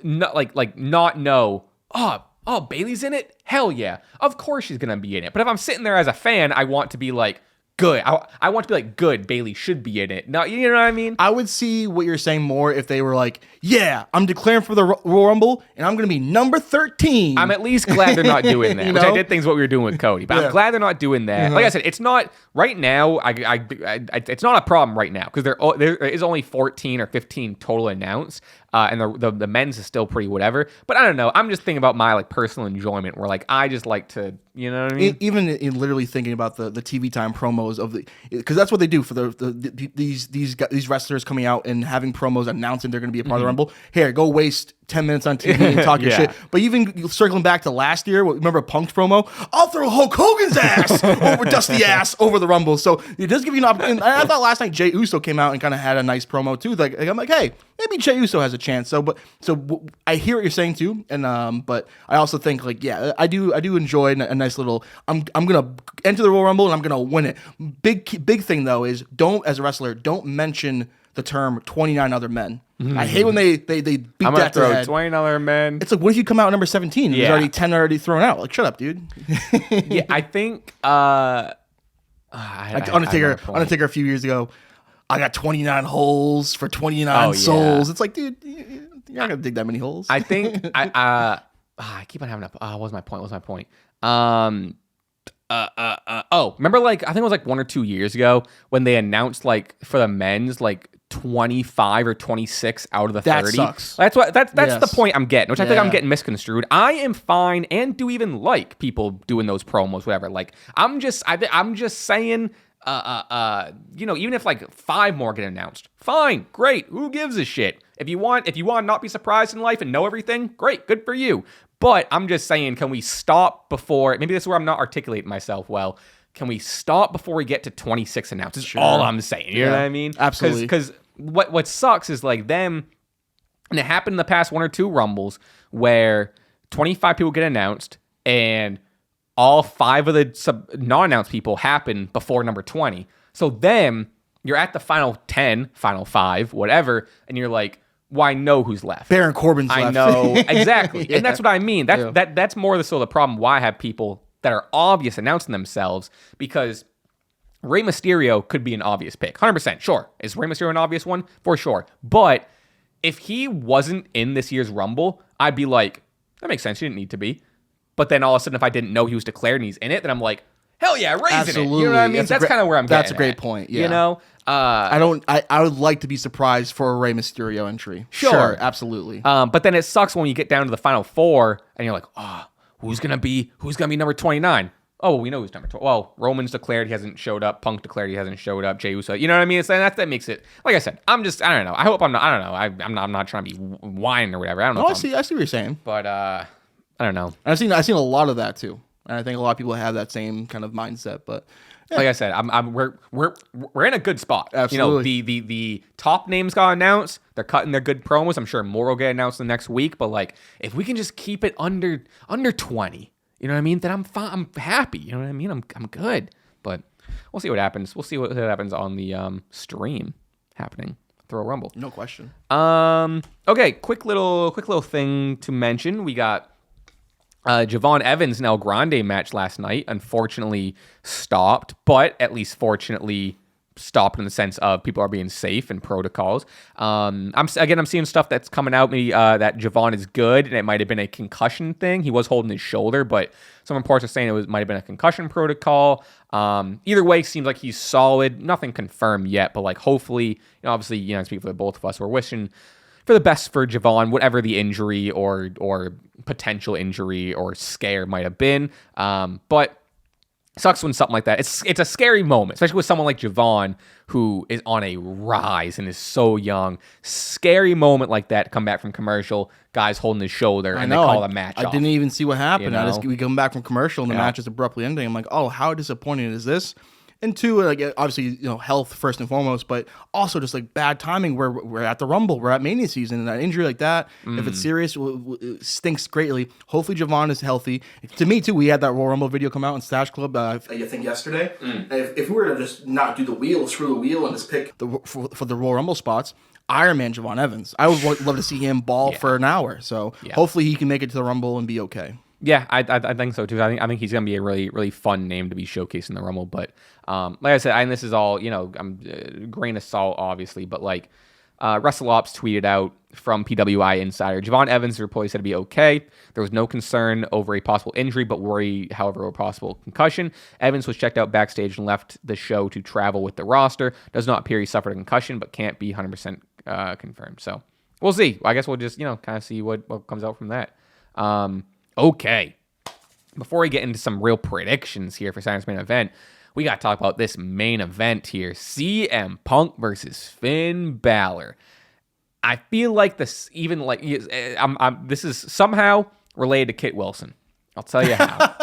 not know, oh, Bayley's in it? Hell yeah. Of course she's going to be in it. But if I'm sitting there as a fan, I want to be like, good. I want to be like, good, Bayley should be in it. No, you know what I mean? I would see what you're saying more if they were like, yeah, I'm declaring for the Royal Rumble, and I'm going to be number 13. I'm at least glad they're not doing that, which I did think is what we were doing with Cody. But I'm glad they're not doing that. Like I said, it's not, right now, it's not a problem right now, because there is only 14 or 15 total announced. And the men's is still pretty whatever. But I don't know. I'm just thinking about my like personal enjoyment where like I just like to, you know what I mean? Even in literally thinking about the TV time promos of because that's what they do for these wrestlers coming out and having promos announcing they're going to be a part of the Rumble. Here, go waste 10 minutes on TV and talk your shit. But even circling back to last year, remember Punk's promo? I'll throw Hulk Hogan's ass over Dusty ass over the Rumble. So it does give you an opportunity. I thought last night Jey Uso came out and kind of had a nice promo too. Like I'm like, hey, maybe Jey Uso has a chance. So I hear what you're saying too, and but I also think like I do enjoy a nice little. I'm gonna enter the Royal Rumble and I'm gonna win it. Big thing though is as a wrestler don't mention the term 29 other men. I hate when they beat I'm that to the throw head. 29 other men. It's like, what if you come out at number 17 and there's already 10 already thrown out? Like, shut up, dude. Yeah, I think Undertaker a few years ago, I got 29 holes for 29 souls. It's like, dude, you're not gonna dig that many holes. I think I keep on having what was my point? Remember like I think it was like 1 or 2 years ago when they announced like for the men's like 25 or 26 out of the 30. That sucks. That's the point I'm getting, which I think I'm getting misconstrued. I am fine and do even like people doing those promos, whatever. Like I'm just saying, you know, even if like 5 more get announced, fine, great. Who gives a shit? If you want to not be surprised in life and know everything, great, good for you. But I'm just saying, can we stop before? Maybe this is where I'm not articulating myself well. Can we stop before we get to 26 announced? That's all I'm saying. You know what I mean? Absolutely. Because what sucks is like them, and it happened in the past 1 or 2 Rumbles where 25 people get announced and all 5 of the non-announced people happen before number 20. So then you're at the final 10, final 5, whatever, and you're like, well, I know who's left. Baron Corbin's left. I know exactly, Yeah. and that's what I mean. That's more the problem. Why I have people that are obvious announcing themselves, because Rey Mysterio could be an obvious pick, 100%. Sure, is Rey Mysterio an obvious one? For sure, but if he wasn't in this year's Rumble, I'd be like, that makes sense. He didn't need to be. But then all of a sudden, if I didn't know he was declared and he's in it, then I'm like, hell yeah, Rey's Absolutely. in it. You know what I mean? That's kind of where I'm getting. That's a great point. Yeah. You know, I would like to be surprised for a Rey Mysterio entry. Sure. Absolutely. But then it sucks when you get down to the final four and you're like, who's gonna be number 29? Oh, well, we know who's number 12. Well, Roman's declared he hasn't showed up. Punk declared he hasn't showed up. Jey Uso, you know what I mean? It's that makes it. Like I said, I don't know. I hope I'm not. I don't know. I'm not trying to be whining or whatever. I don't know. I see what you're saying. But I don't know. I've seen a lot of that too, and I think a lot of people have that same kind of mindset. But like I said, we're in a good spot. Absolutely. You know, the top names got announced. They're cutting their good promos. I'm sure more will get announced the next week. But like, if we can just keep it under 20. You know what I mean? Then I'm fine. I'm happy. You know what I mean? I'm good. But we'll see what happens. We'll see what happens on the stream happening. Royal Rumble. No question. Okay, quick little thing to mention. We got Javon Evans and El Grande match last night. Unfortunately stopped, but at least fortunately stopped in the sense of people are being safe and protocols. I'm seeing stuff that's coming out maybe that Javon is good and it might have been a concussion thing. He was holding his shoulder, but some reports are saying might have been a concussion protocol. Either way, seems like he's solid. Nothing confirmed yet, but like hopefully, obviously, speaking for the both of us, we're wishing for the best for Javon, whatever the injury or potential injury or scare might have been. But sucks when something like that. It's a scary moment, especially with someone like Javon who is on a rise and is so young. Scary moment like that. Come back from commercial, guys holding his shoulder, and they call the match off. I didn't even see what happened. You know? We come back from commercial and the match is abruptly ending. I'm like, oh, how disappointing is this? And two, like obviously, health first and foremost, but also just like bad timing. We're at the Rumble, we're at Mania season, and an injury like that, if it's serious, it stinks greatly. Hopefully, Javon is healthy. To me too, we had that Royal Rumble video come out in Stache Club. I think yesterday. If we were to just not do the wheel, screw the wheel, and just pick for the Royal Rumble spots, Iron Man Javon Evans. I would love to see him ball for an hour. So hopefully, he can make it to the Rumble and be okay. Yeah, I think so too. I think he's gonna be a really, really fun name to be showcased in the Rumble. But like I said, and this is all I'm grain of salt, obviously. But like WrestleOps tweeted out from PWI Insider, Javon Evans reportedly said to be okay. There was no concern over a possible injury, but worry, however, over a possible concussion. Evans was checked out backstage and left the show to travel with the roster. Does not appear he suffered a concussion, but can't be 100% confirmed. So we'll see. I guess we'll just kind of see what comes out from that. Okay, before we get into some real predictions here for Saturday's main event, we got to talk about this main event here. CM Punk versus Finn Balor. I feel like this this is somehow related to Kit Wilson. I'll tell you how.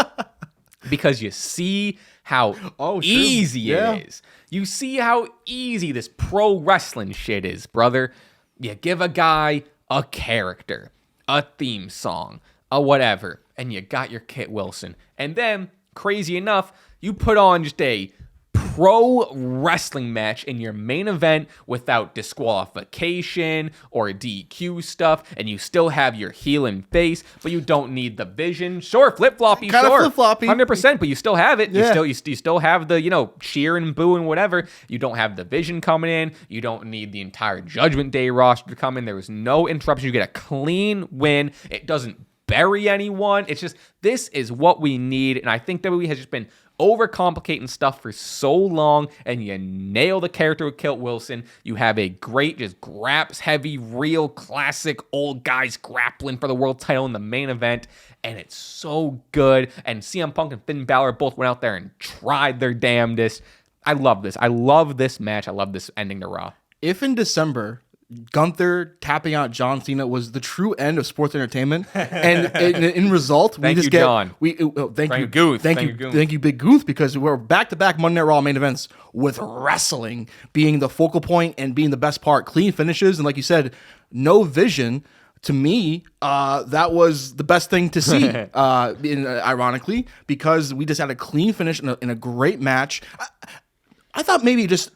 Because you see how easy it is. You see how easy this pro wrestling shit is, brother. You give a guy a character, a theme song, a whatever, and you got your Kit Wilson. And then, crazy enough, you put on just a pro wrestling match in your main event without disqualification or DQ stuff, and you still have your heel and face, but you don't need the vision. Sure, flip-floppy, kind of flip-floppy. 100%, but you still have it. Yeah. You still have the, cheer and boo and whatever. You don't have the vision coming in. You don't need the entire Judgment Day roster to come in. There was no interruption. You get a clean win. It doesn't bury anyone. It's just, this is what we need. And I think WWE has just been overcomplicating stuff for so long, and you nail the character with Kit Wilson. You have a great, just graps heavy, real classic old guys grappling for the world title in the main event, and it's so good. And CM Punk and Finn Balor both went out there and tried their damnedest. I love this. I love this match. I love this ending to Raw. If in December Gunther tapping out John Cena was the true end of sports entertainment, and in result, Thank you, Big Guth, because we're back-to-back Monday Night Raw main events with wrestling being the focal point and being the best part. Clean finishes, and like you said, no vision. To me, that was the best thing to see, ironically, because we just had a clean finish in a great match. I thought maybe just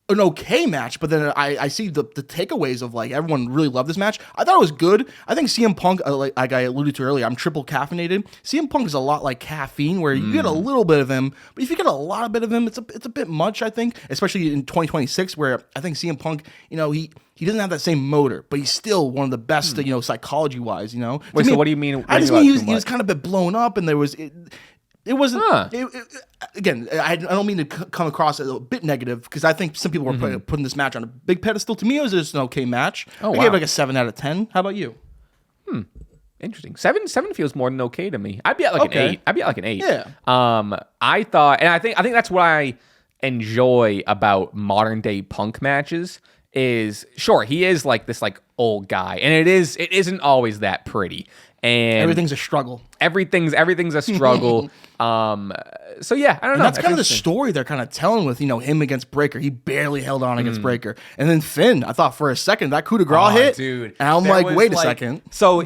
an okay match, but then I see the takeaways of like everyone really loved this match. I thought it was good. I think CM Punk, like I alluded to earlier, I'm triple caffeinated. CM Punk is a lot like caffeine, where you get a little bit of him, but if you get a lot of bit of him, it's a bit much. I think, especially in 2026, where I think CM Punk, he doesn't have that same motor, but he's still one of the best, psychology wise. Wait, so what do you mean? I just mean he was kind of a bit blown up, and there was. It wasn't. Again, I don't mean to come across as a bit negative, because I think some people were putting this match on a big pedestal. To me, it was just an okay match. I gave it like a 7 out of 10. How about you? Interesting. Seven feels more than okay to me. I'd be at like an 8. I'd be at like an 8. Yeah. I thought, and I think that's what I enjoy about modern day Punk matches. Is sure he is like this like old guy, and it isn't always that pretty. And everything's a struggle. Everything's a struggle. So yeah, I don't know. That's kind of the story they're kind of telling with him against Breaker. He barely held on against Breaker, and then Finn. I thought for a second that coup de grace hit, dude. And I'm like, wait a second. So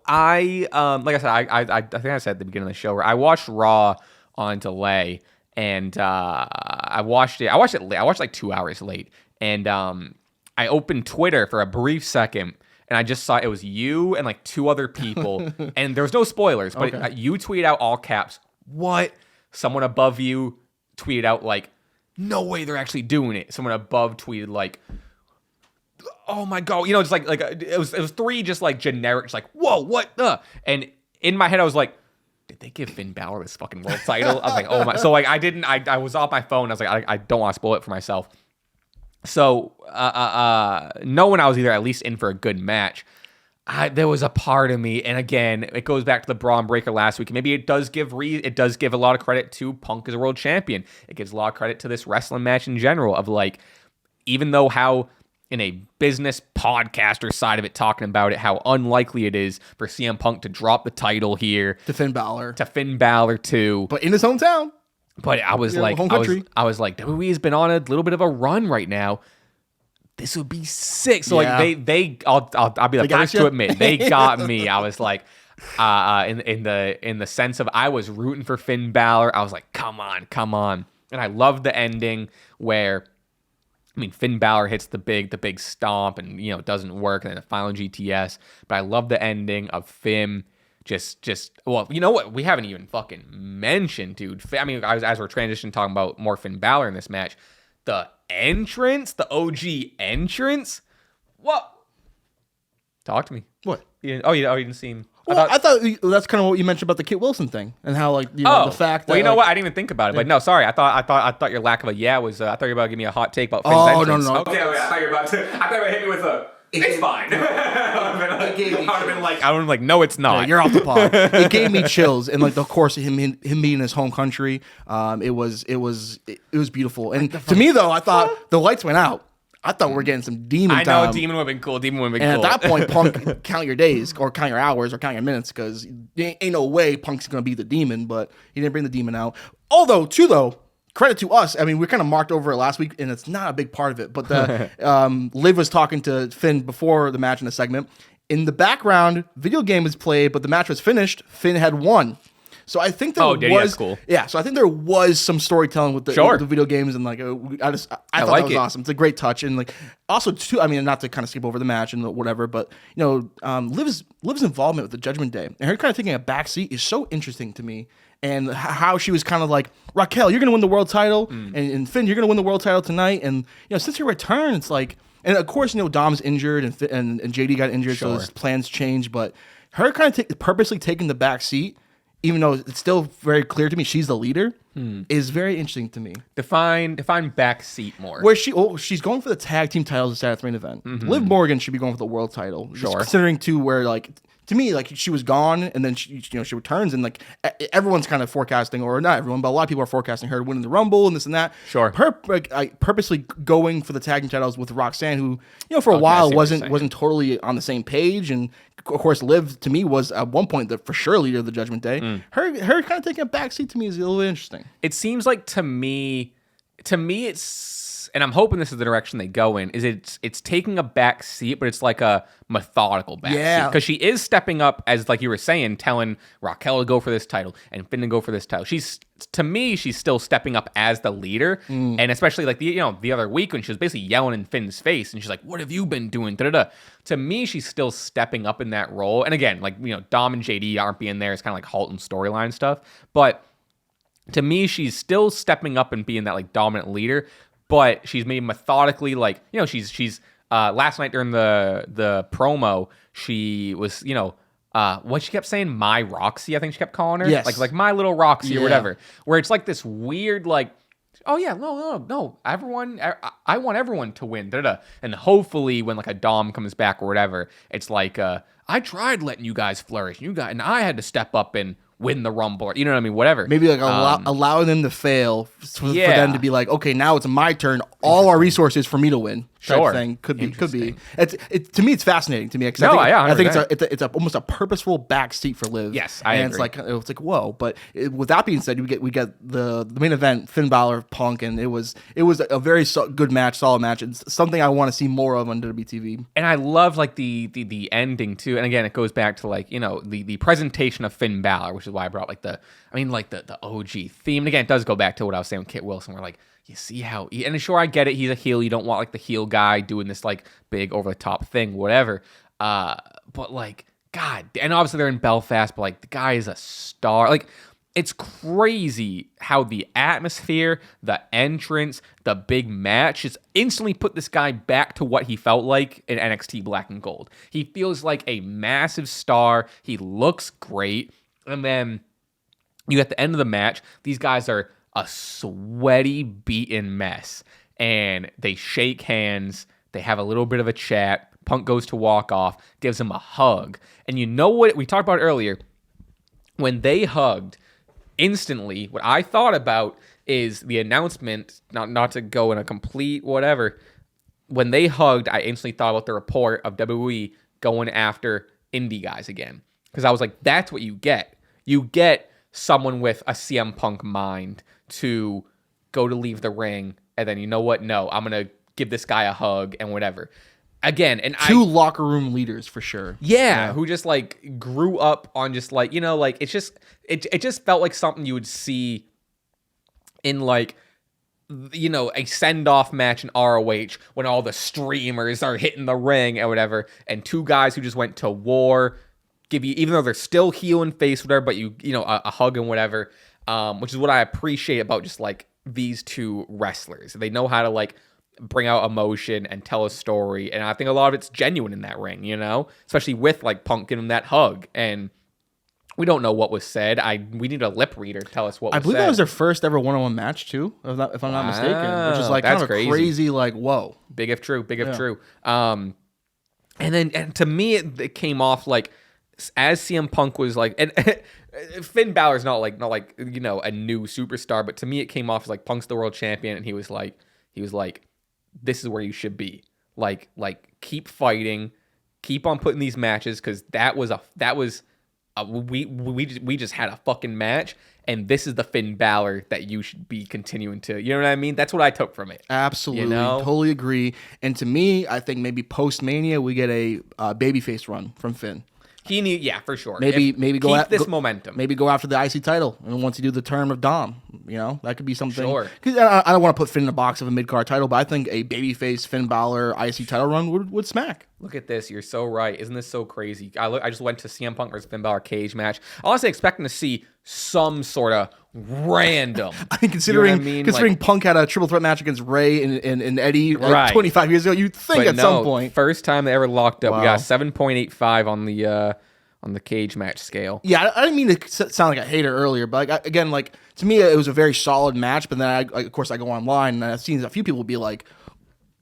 I like I said, I think I said at the beginning of the show where I watched Raw on delay, and I watched it late. I watched like 2 hours late, and I opened Twitter for a brief second. And I just saw it was you and like 2 other people. And there was no spoilers, but you tweeted out all caps, "What?" Someone above you tweeted out like, "No way they're actually doing it." Someone above tweeted like, "Oh my God." Just like it was 3 just like generic, just like, "Whoa, what?" And in my head, I was like, did they give Finn Balor this fucking world title? I was like, oh my. So like I was off my phone. I was like, I don't want to spoil it for myself. So, knowing I was either at least in for a good match, there was a part of me, and again, it goes back to the Braun Breaker last week. Maybe it does give a lot of credit to Punk as a world champion. It gives a lot of credit to this wrestling match in general. Of like, even though how in a business podcaster side of it, talking about it, how unlikely it is for CM Punk to drop the title here to Finn Balor too, but in his hometown. But I was like, I was like, WWE has been on a little bit of a run right now. This would be sick. So like I'll be the first to admit they got me. I was like, in the sense of I was rooting for Finn Balor. I was like, come on, and I love the ending where, I mean, Finn Balor hits the big stomp, and it doesn't work, and then the final GTS. But I love the ending of Finn. Well, you know what? We haven't even fucking mentioned, dude. I mean, as we're transitioning talking about more Finn Balor in this match, the entrance, the OG entrance. What? Talk to me. What? You didn't see him. Well, I thought that's kind of what you mentioned about the Kit Wilson thing and how the fact that. Well, you know what? I didn't even think about it, but no, sorry. I thought your lack of a was. I thought you were about to give me a hot take about Finn's entrance. No. Okay, I thought you were about to hit me with a. It's fine. I would have been like, no, it's not. Yeah, you're off the pod. It gave me chills, and like the course of him being in his home country, it was beautiful. And to me though, I thought the lights went out. I thought we were getting some demon time. I know demon would have been cool. And at that point, Punk, count your days or count your hours or count your minutes, because ain't no way Punk's gonna be the demon. But he didn't bring the demon out. Although, credit to us. I mean, we kind of marked over it last week, and it's not a big part of it. But Liv was talking to Finn before the match in a segment. In the background, video game was played, but the match was finished. Finn had won. So I think that's cool. Yeah, so I think there was some storytelling with the video games, and like I thought that was awesome. It's a great touch, and like also too. I mean, not to kind of skip over the match and whatever, but Liv's involvement with the Judgment Day and her kind of taking a back seat is so interesting to me. And how she was kind of like, Raquel, you're going to win the world title. And Finn, you're going to win the world title tonight. And, since your return, it's like, and of course, Dom's injured and JD got injured, so his plans changed. But her kind of purposely taking the back seat, even though it's still very clear to me she's the leader, is very interesting to me. Define back seat more. Where she's going for the tag team titles instead of the main event. Liv Morgan should be going for the world title. Just considering too where like, to me, like she was gone, and then she returns, and like everyone's kind of forecasting, or not everyone, but a lot of people are forecasting her winning the Rumble and this and that. Sure. Purposely going for the tag team titles with Roxanne, who for a while wasn't totally on the same page, and of course Liv to me was at one point the for sure leader of the Judgment Day. Her kind of taking a backseat to me is a little bit interesting. It seems like to me it's. And I'm hoping this is the direction they go in, is it's taking a back seat, but it's like a methodical back seat. Because she is stepping up, as like you were saying, telling Raquel to go for this title and Finn to go for this title. She's to me, she's still stepping up as the leader, and especially like the other week when she was basically yelling in Finn's face, and she's like, "What have you been doing?" Da-da-da. To me, she's still stepping up in that role. And again, like Dom and JD aren't being there. It's kind of like Halton storyline stuff, but to me, she's still stepping up and being that like dominant leader. But she's made methodically, like she's last night during the promo, she was what she kept saying, my Roxy, I think she kept calling her. Yes. Like my little Roxy or whatever. Where it's like this weird, like, oh yeah, no. I want everyone to win. Da-da. And hopefully when like a Dom comes back or whatever, it's like, I tried letting you guys flourish. And I had to step up and win the Rumble. You know what I mean? Whatever. Maybe like allowing them to fail for them to be like, okay, now it's my turn. All our resources for me to win. Sure. Thing. Could be. To me, it's fascinating to me. I think it's almost a purposeful backseat for Liv. Yes, I agree. It's like whoa. But with that being said, we get the main event, Finn Balor, Punk, and it was a very good match, solid match. It's something I want to see more of on WTV. And I love like the ending too. And again, it goes back to like the presentation of Finn Balor, which is why I brought like the OG theme. And again, it does go back to what I was saying with Kit Wilson. We're like, you see how and sure, I get it. He's a heel. You don't want like the heel guy doing this like big over the top thing, whatever. But like, God, and obviously they're in Belfast, but like the guy is a star. Like, it's crazy how the atmosphere, the entrance, the big match just instantly put this guy back to what he felt like in NXT Black and Gold. He feels like a massive star. He looks great. And then you at the end of the match, these guys are a sweaty, beaten mess. And they shake hands. They have a little bit of a chat. Punk goes to walk off, gives him a hug. And you know what? We talked about it earlier. When they hugged, instantly, what I thought about is the announcement, not to go in a complete whatever. When they hugged, I instantly thought about the report of WWE going after indie guys again. Because I was like, that's what you get. You get someone with a CM Punk mind to go to leave the ring, and then you know what? No, I'm going to give this guy a hug and whatever. Again, and two locker room leaders for sure. Yeah, who just like grew up on just like, like it's just it just felt like something you would see in like a send-off match in ROH when all the streamers are hitting the ring and whatever, and two guys who just went to war give you, even though they're still heel and face, whatever, but a hug and whatever, which is what I appreciate about just like these two wrestlers. They know how to like bring out emotion and tell a story, and I think a lot of it's genuine in that ring, especially with like Punk giving that hug. And we don't know what was said. We need a lip reader to tell us what was said. I believe that was their first ever one-on-one match too, if I'm not mistaken, which is like kind of crazy, like whoa. Big if true. And to me it came off like, as CM Punk was like, and Finn Balor's not like a new superstar, but to me it came off as like Punk's the world champion, and he was like, this is where you should be. Like keep fighting, keep on putting these matches, because we just had a fucking match, and this is the Finn Balor that you should be continuing to. You know what I mean? That's what I took from it. Absolutely, totally agree. And to me, I think maybe post Mania we get a babyface run from Finn. For sure. Maybe go keep this momentum. Maybe go after the IC title, and once you do the term of Dom, that could be something. Sure. Because I don't want to put Finn in a box of a mid card title, but I think a babyface Finn Balor IC title run would smack. Look at this. You're so right. Isn't this so crazy? I just went to CM Punk versus Finn Balor cage match. Honestly, expecting to see some sort of random. I mean, considering Punk had a triple threat match against Ray and Eddie 25 years ago, you'd think some point. First time they ever locked up. Wow. We got 7.85 on the cage match scale. Yeah, I didn't mean to sound like a hater earlier, but again, like to me, it was a very solid match. But then, of course, I go online and I've seen a few people be like,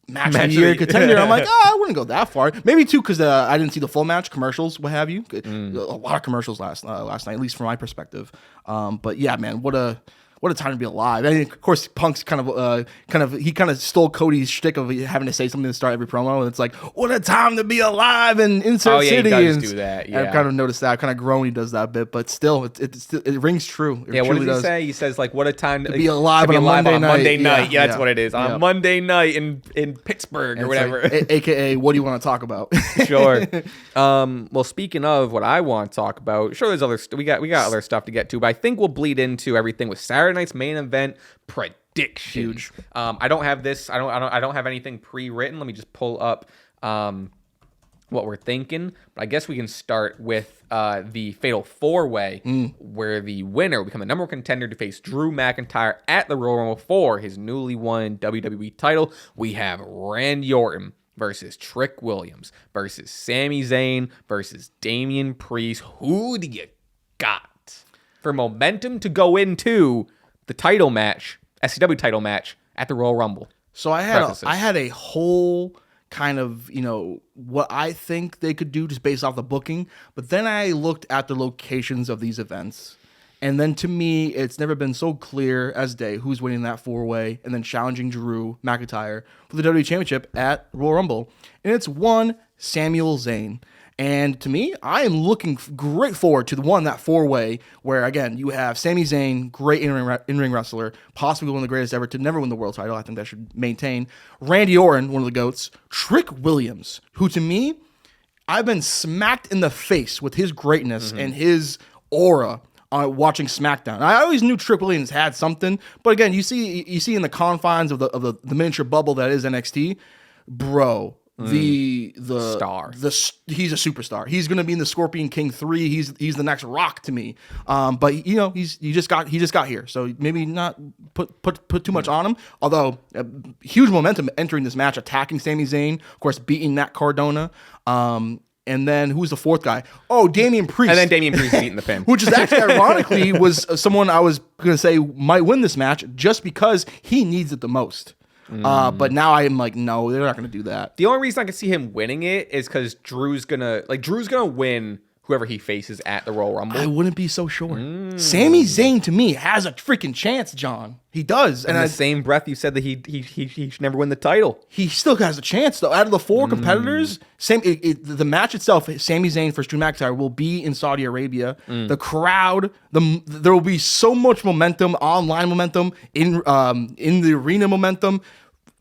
match of the year contender. I'm like, I wouldn't go that far. Maybe too, because I didn't see the full match, commercials, what have you. A lot of commercials last night, at least from my perspective. But yeah, man, what a what a time to be alive. And of course, Punk's kind of stole Cody's shtick of having to say something to start every promo. And it's like, what a time to be alive and insert city. He does and do that. Yeah. I've kind of noticed that. I've kind of grown when he does that bit, but still, it rings true. What does he say? He says like, what a time to be alive on a Monday night. Yeah, that's what it is. On Monday night in Pittsburgh or whatever. Like, AKA, what do you want to talk about? Sure. Well, speaking of what I want to talk about, sure, there's other we got other stuff to get to, but I think we'll bleed into everything with Saturday night's main event prediction. Huge. I don't have this. I don't have anything pre-written. Let me just pull up what we're thinking. But I guess we can start with the Fatal 4-Way, where the winner will become the number one contender to face Drew McIntyre at the Royal Rumble for his newly won WWE title. We have Randy Orton versus Trick Williams versus Sami Zayn versus Damian Priest. Who do you got for momentum to go into the title match, SCW title match at the Royal Rumble? So I had a whole kind of, what I think they could do just based off the booking, but then I looked at the locations of these events. And then to me, it's never been so clear as day who's winning that 4-way and then challenging Drew McIntyre for the WWE Championship at Royal Rumble. And it's one Samuel Zayn. And to me, I am looking great forward to that 4-way where, again, you have Sami Zayn, great in-ring wrestler, possibly one of the greatest ever to never win the world title. I think that should maintain. Randy Orton, one of the GOATs. Trick Williams, who to me, I've been smacked in the face with his greatness and his aura watching SmackDown. I always knew Trick Williams had something, but again, you see in the confines of the miniature bubble that is NXT, bro. The star. He's a superstar. He's going to be in the Scorpion King 3. He's the next Rock to me. But he just got here, so maybe not put too much on him. Although huge momentum entering this match, attacking Sami Zayn, of course, beating Nat Cardona. And then who's the fourth guy? Oh, Damian Priest. And then Damian Priest beating the pin. Which is actually ironically was someone I was going to say might win this match just because he needs it the most. But now I am like, no, they're not going to do that. The only reason I can see him winning it is because Drew's gonna win whoever he faces at the Royal Rumble. I wouldn't be so sure. Sami Zayn to me has a freaking chance, John. He does. And in the same breath, you said that he should never win the title. He still has a chance, though. Out of the 4 competitors, the match itself, Sami Zayn versus Drew McIntyre, will be in Saudi Arabia. The crowd, there will be so much momentum, online momentum, in the arena momentum,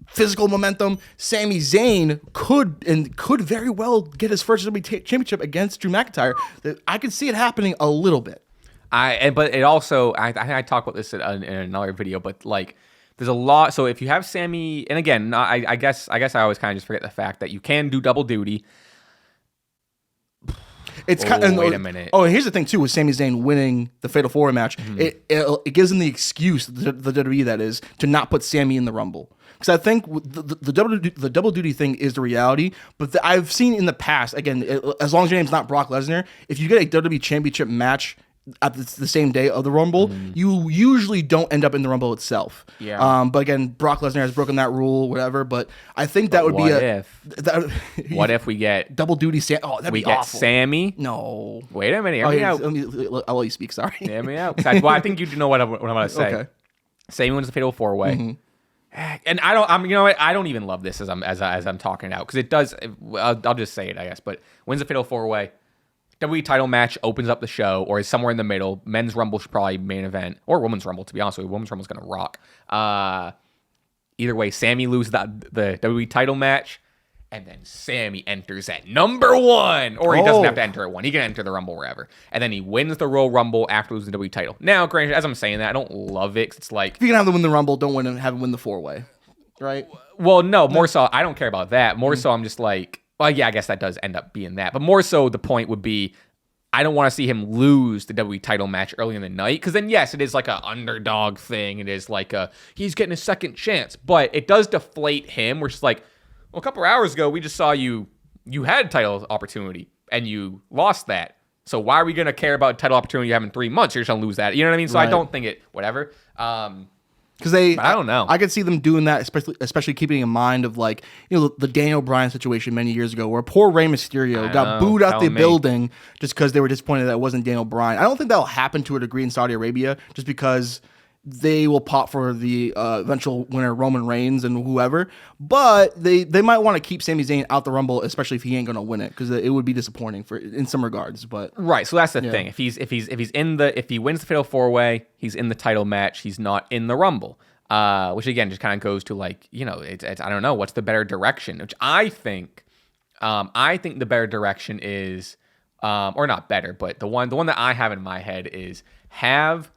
physical momentum. Sami Zayn could very well get his first WWE championship against Drew McIntyre. I could see it happening a little bit. But it also, I think I talked about this in another video, but like there's a lot. So if you have Sami, and again, I guess I always kind of just forget the fact that you can do double duty. It's kind of, wait a minute. Oh, and here's the thing too: with Sami Zayn winning the Fatal 4-way match, it gives him the excuse, the WWE that is, to not put Sami in the Rumble. Because I think the double duty thing is the reality. But I've seen in the past, again, as long as your name's not Brock Lesnar, if you get a WWE Championship match at the same day of the Rumble, you usually don't end up in the Rumble itself. Yeah. But again, Brock Lesnar has broken that rule, whatever. But I think that would be what if we get double duty? Oh, that'd be awful. We get Sami. No. Wait a minute. Hear me out. I'll let you speak. Sorry. Hear me out. Well, I think you know what I'm going to say. Okay. Sami wins the Fatal 4-way. And I don't even love this as I'm talking it out because it does. I'll just say it, I guess. But wins the Fatal 4-way. WWE title match opens up the show, or is somewhere in the middle. Men's Rumble should probably main event, or Women's Rumble. To be honest with you, Women's Rumble is gonna rock. Either way, Sami loses the WWE title match, and then Sami enters at number 1, or he doesn't have to enter at 1. He can enter the Rumble wherever, and then he wins the Royal Rumble after losing the WWE title. Now, granted, as I'm saying that, I don't love it. 'Cause it's like if you can have them win the Rumble, don't have him win the 4-way, right? Well, no, more so. I don't care about that. More so, I'm just like. Well, yeah, I guess that does end up being that. But more so, the point would be, I don't want to see him lose the WWE title match early in the night. Because then, yes, it is like an underdog thing. It is like he's getting a second chance. But it does deflate him. We're just like, well, a couple of hours ago, we just saw you had title opportunity, and you lost that. So why are we going to care about title opportunity you have in 3 months? You're just going to lose that. You know what I mean? So right. I don't think whatever. Because I don't know. I could see them doing that, especially keeping in mind of the Daniel Bryan situation many years ago, where poor Rey Mysterio got booed out the building just because they were disappointed that it wasn't Daniel Bryan. I don't think that'll happen to a degree in Saudi Arabia, just because they will pop for the eventual winner, Roman Reigns and whoever. But they might want to keep Sami Zayn out the Rumble, especially if he ain't going to win it, because it would be disappointing in some regards. But right, so that's the thing. If he wins the Fatal 4-Way, he's in the title match. He's not in the Rumble. Which again just kind of goes to like, it's I don't know what's the better direction. Which I think the better direction is, or not better, but the one that I have in my head is have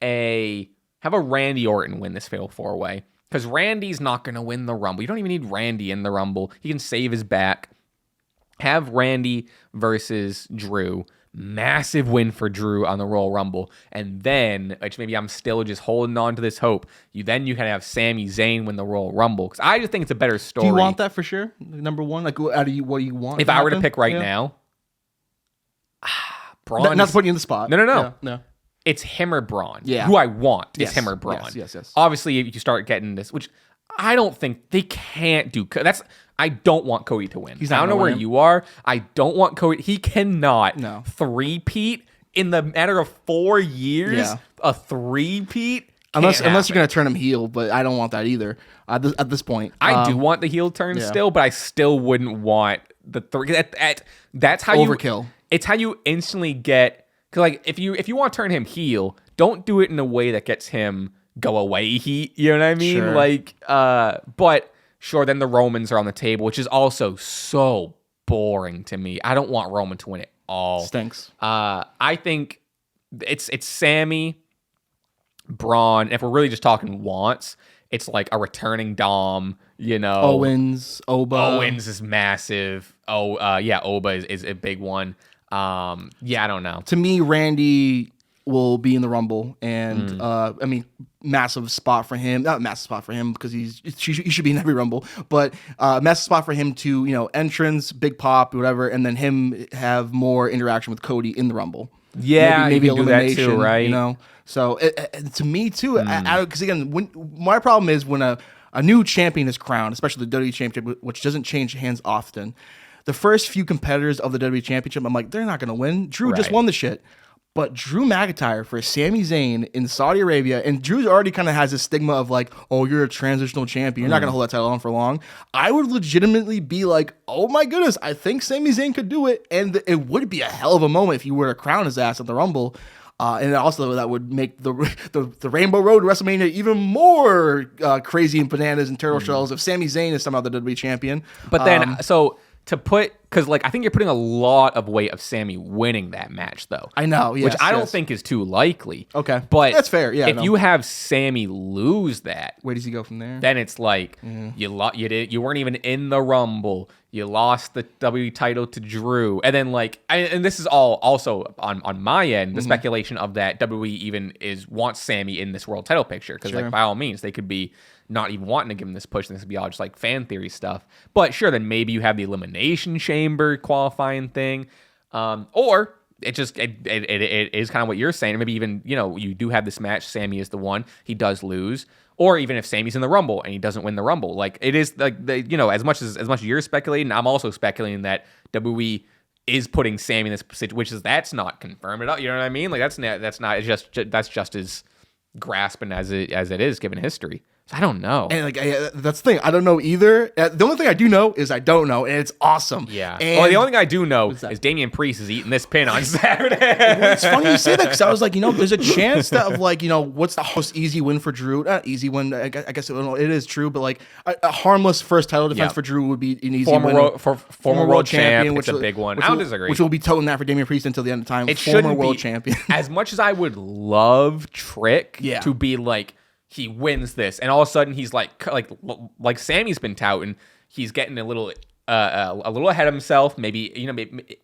a Randy Orton win this Fatal 4-Way, because Randy's not going to win the Rumble. You don't even need Randy in the Rumble. He can save his back. Have Randy versus Drew. Massive win for Drew on the Royal Rumble. And then, which maybe I'm still just holding on to this hope, you can have Sami Zayn win the Royal Rumble. Because I just think it's a better story. Do you want that for sure? Number one? Like, what do you want? If I were to pick right now, Braun. Not to put you in the spot. No. It's him or Braun. Yeah. Who I want is him or Braun. Yes. Obviously, if you start getting this, which I don't think they can't do. I don't want Cody to win. I don't know where you are. I don't want Cody. He cannot three-peat in the matter of 4 years. Yeah. A three-peat. Unless you're going to turn him heel, but I don't want that either at this point. I do want the heel turn still, but I still wouldn't want the three. That's how overkill. It's how you instantly get. Because like if you want to turn him heel, don't do it in a way that gets him go away heat. You know what I mean? Sure. Like, but sure. Then the Romans are on the table, which is also so boring to me. I don't want Roman to win it all. Stinks. I think it's Sammy, Braun. If we're really just talking wants, it's like a returning Dom. Owens, Oba. Owens is massive. Oba is a big one. I don't know. To me, Randy will be in the Rumble, and massive spot for him. Not massive spot for him because he should be in every Rumble, but massive spot for him to entrance, big pop, whatever, and then him have more interaction with Cody in the Rumble. Yeah, maybe elimination, do that too, right? So to me too, because again, my problem is when a new champion is crowned, especially the WWE Championship, which doesn't change hands often. The first few competitors of the WWE Championship, I'm like, they're not going to win. Drew just won the shit. But Drew McIntyre for Sami Zayn in Saudi Arabia, and Drew already kind of has this stigma of like, oh, you're a transitional champion. You're not going to hold that title on for long. I would legitimately be like, oh my goodness, I think Sami Zayn could do it. And it would be a hell of a moment if you were to crown his ass at the Rumble. And also that would make the Rainbow Road to WrestleMania even more crazy and bananas and turtle shells if Sami Zayn is somehow the WWE champion. But then, because like I think you're putting a lot of weight of Sammy winning that match, though. I know, which I don't think is too likely. Okay, but that's fair. Yeah, if you have Sammy lose that, where does he go from there? Then it's like you weren't even in the Rumble. You lost the W title to Drew, and then and this is all also on my end. The speculation of that WWE even wants Sammy in this world title picture because by all means they could be not even wanting to give him this push, and this would be all just like fan theory stuff. But sure, then maybe you have the Elimination Chamber qualifying thing, or it is kind of what you're saying. Maybe even you do have this match. Sammy is the one. He does lose. Or even if Sammy's in the Rumble and he doesn't win the Rumble, like it is like as much as you're speculating, I'm also speculating that WWE is putting Sammy in this situation, which that's not confirmed at all. You know what I mean? Like that's just as grasping as it is given history. So I don't know. And that's the thing. I don't know either. The only thing I do know is I don't know, and it's awesome. Yeah. The only thing I do know is Damian Priest is eating this pin on Saturday. Well, it's funny you say that because I was like, there's a chance that what's the most easy win for Drew? Not easy win. I guess it is true, but a harmless first title defense for Drew would be an easy win. Former world champion, which is a big one. I don't disagree. Which will be toting that for Damian Priest until the end of time. It former world champion. As much as I would love Trick to be like, he wins this, and all of a sudden he's like Sammy's been touting. He's getting a little ahead of himself. Maybe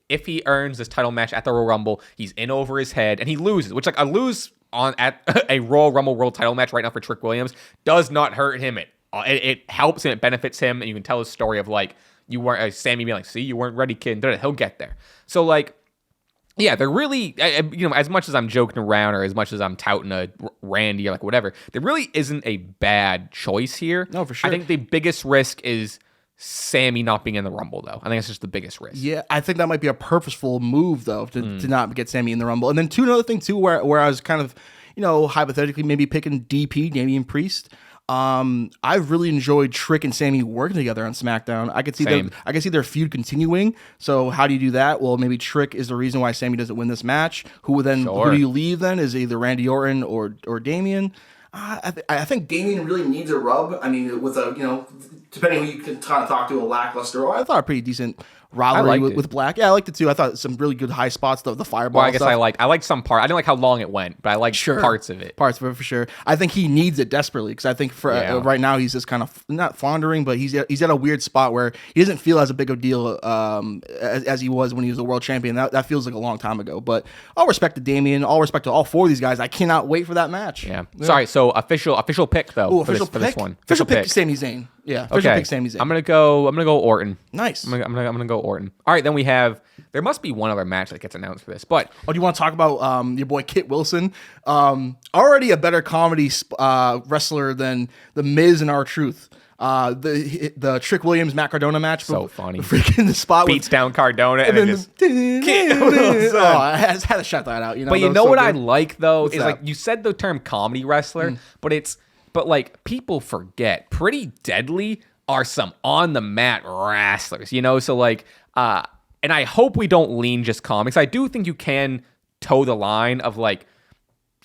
if he earns this title match at the Royal Rumble, he's in over his head, and he loses. Which a lose at a Royal Rumble world title match right now for Trick Williams does not hurt him. It helps and it benefits him, and you can tell his story of you weren't Sammy being like, see, you weren't ready, kid. He'll get there. So yeah, they're really, as much as I'm joking around or as much as I'm touting a Randy or whatever, there really isn't a bad choice here. No, for sure. I think the biggest risk is Sammy not being in the Rumble, though. I think that's just the biggest risk. Yeah, I think that might be a purposeful move, though, to not get Sammy in the Rumble. And then another thing, too, where I was kind of, hypothetically maybe picking DP, Damian Priest. I've really enjoyed Trick and Sammy working together on SmackDown. I could see their feud continuing. So how do you do that? Well, maybe Trick is the reason why Sammy doesn't win this match. Who do you leave then? Is it either Randy Orton or Damian? I think Damian really needs a rub. I mean, with depending who you can kind of talk to, a lackluster, or I thought a pretty decent rivalry with Black. Yeah, I liked it too. I thought some really good high spots, the fireball. Well, I guess stuff. I liked some part. I didn't like how long it went, but I liked parts of it. Parts of it for sure. I think he needs it desperately because I think for right now he's just kind of not floundering, but he's at a weird spot where he doesn't feel as a big a deal as he was when he was a world champion. That feels like a long time ago. But all respect to Damian, all respect to all four of these guys. I cannot wait for that match. Yeah. Sorry. So official pick though. For this one. Official pick. Sami Zayn. Yeah. Official pick. Sami Zayn. I'm gonna go Orton. Nice. I'm gonna go Orton. All right. Then we have. There must be one other match that gets announced for this, but do you want to talk about your boy Kit Wilson? Already a better comedy wrestler than the Miz and R-Truth. The Trick Williams Matt Cardona match, so funny. Freaking the spot beats down Cardona and then just I had to shout that out. But you know what I like though is like you said the term comedy wrestler, but like people forget Pretty Deadly are some on the mat wrestlers, so like and I hope we don't lean just comics. I do think you can toe the line of like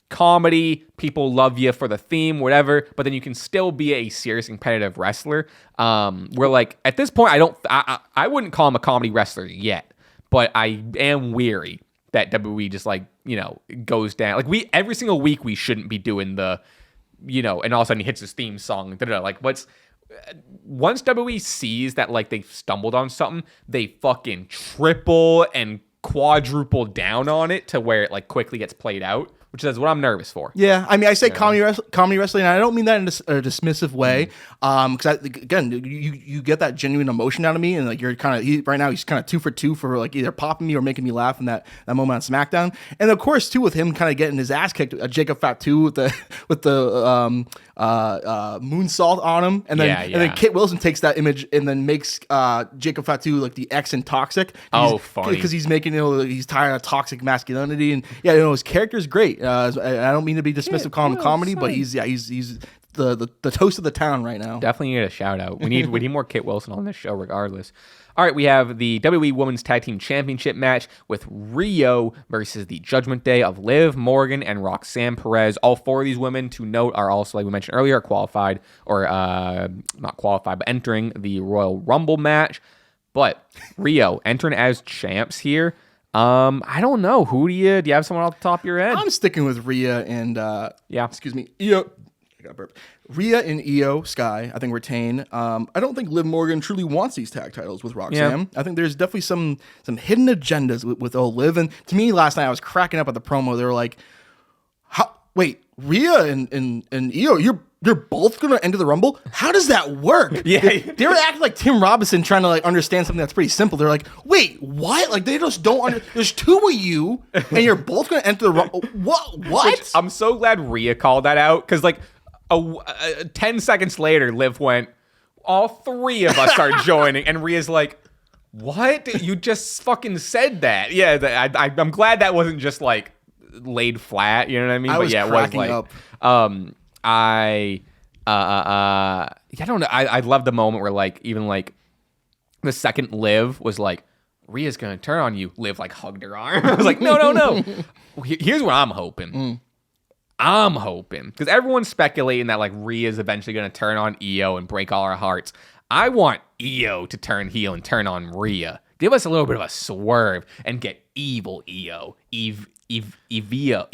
comedy, people love you for the theme, whatever, but then you can still be a serious competitive wrestler. Where like at this point, I wouldn't call him a comedy wrestler yet, but I am weary that WWE just like, goes down. Like every single week we shouldn't be doing the, and all of a sudden he hits his theme song. Like once WWE sees that like they've stumbled on something, they fucking triple and quadruple down on it to where it like quickly gets played out, which is what I'm nervous for. Yeah, I mean, I say comedy wrestling, and I don't mean that in a dismissive way, because again, you get that genuine emotion out of me, and like you're kind of right now he's kind of 2 for 2 for like either popping me or making me laugh in that moment on SmackDown, and of course too with him kind of getting his ass kicked, Jacob Fatu with the moonsault on him, and then Kit Wilson takes that image and then makes Jacob Fatu like the X in Toxic. Funny because he's making he's tired of toxic masculinity, and his character is great. I don't mean to be dismissive, call him comedy, but he's the toast of the town right now. Definitely need a shout out. We need more Kit Wilson on this show, regardless. All right, we have the WWE Women's Tag Team Championship match with Rio versus the Judgment Day of Liv Morgan and Roxanne Perez. All four of these women, to note, are also, like we mentioned earlier, qualified or not qualified, but entering the Royal Rumble match. But Rio entering as champs here. I don't know. Do you have someone off the top of your head? I'm sticking with Rhea and Io. I got burp. Rhea and Io Sky, I think, retain. I don't think Liv Morgan truly wants these tag titles with Roxanne. Yeah. I think there's definitely some hidden agendas with old Liv. And to me, last night I was cracking up at the promo. They were like, wait, Rhea and Io, you're both gonna enter the Rumble? How does that work? Yeah, they were acting like Tim Robinson trying to like understand something that's pretty simple. They're like, wait, what? Like they just don't. There's two of you, and you're both gonna enter the Rumble. What? Which, I'm so glad Rhea called that out because like 10 seconds later, Liv went, all three of us are joining, and Rhea's like, what? You just fucking said that? Yeah, I'm glad that wasn't just like laid flat. You know what I mean? It was like. Up. I don't know. I love the moment where like even like the second Liv was like, Rhea's gonna turn on you. Liv like hugged her arm. I was like, no. Here's what I'm hoping. I'm hoping because everyone's speculating that like Rhea's eventually gonna turn on Io and break all our hearts. I want Io to turn heel and turn on Rhea. Give us a little bit of a swerve and get evil Io. Evio.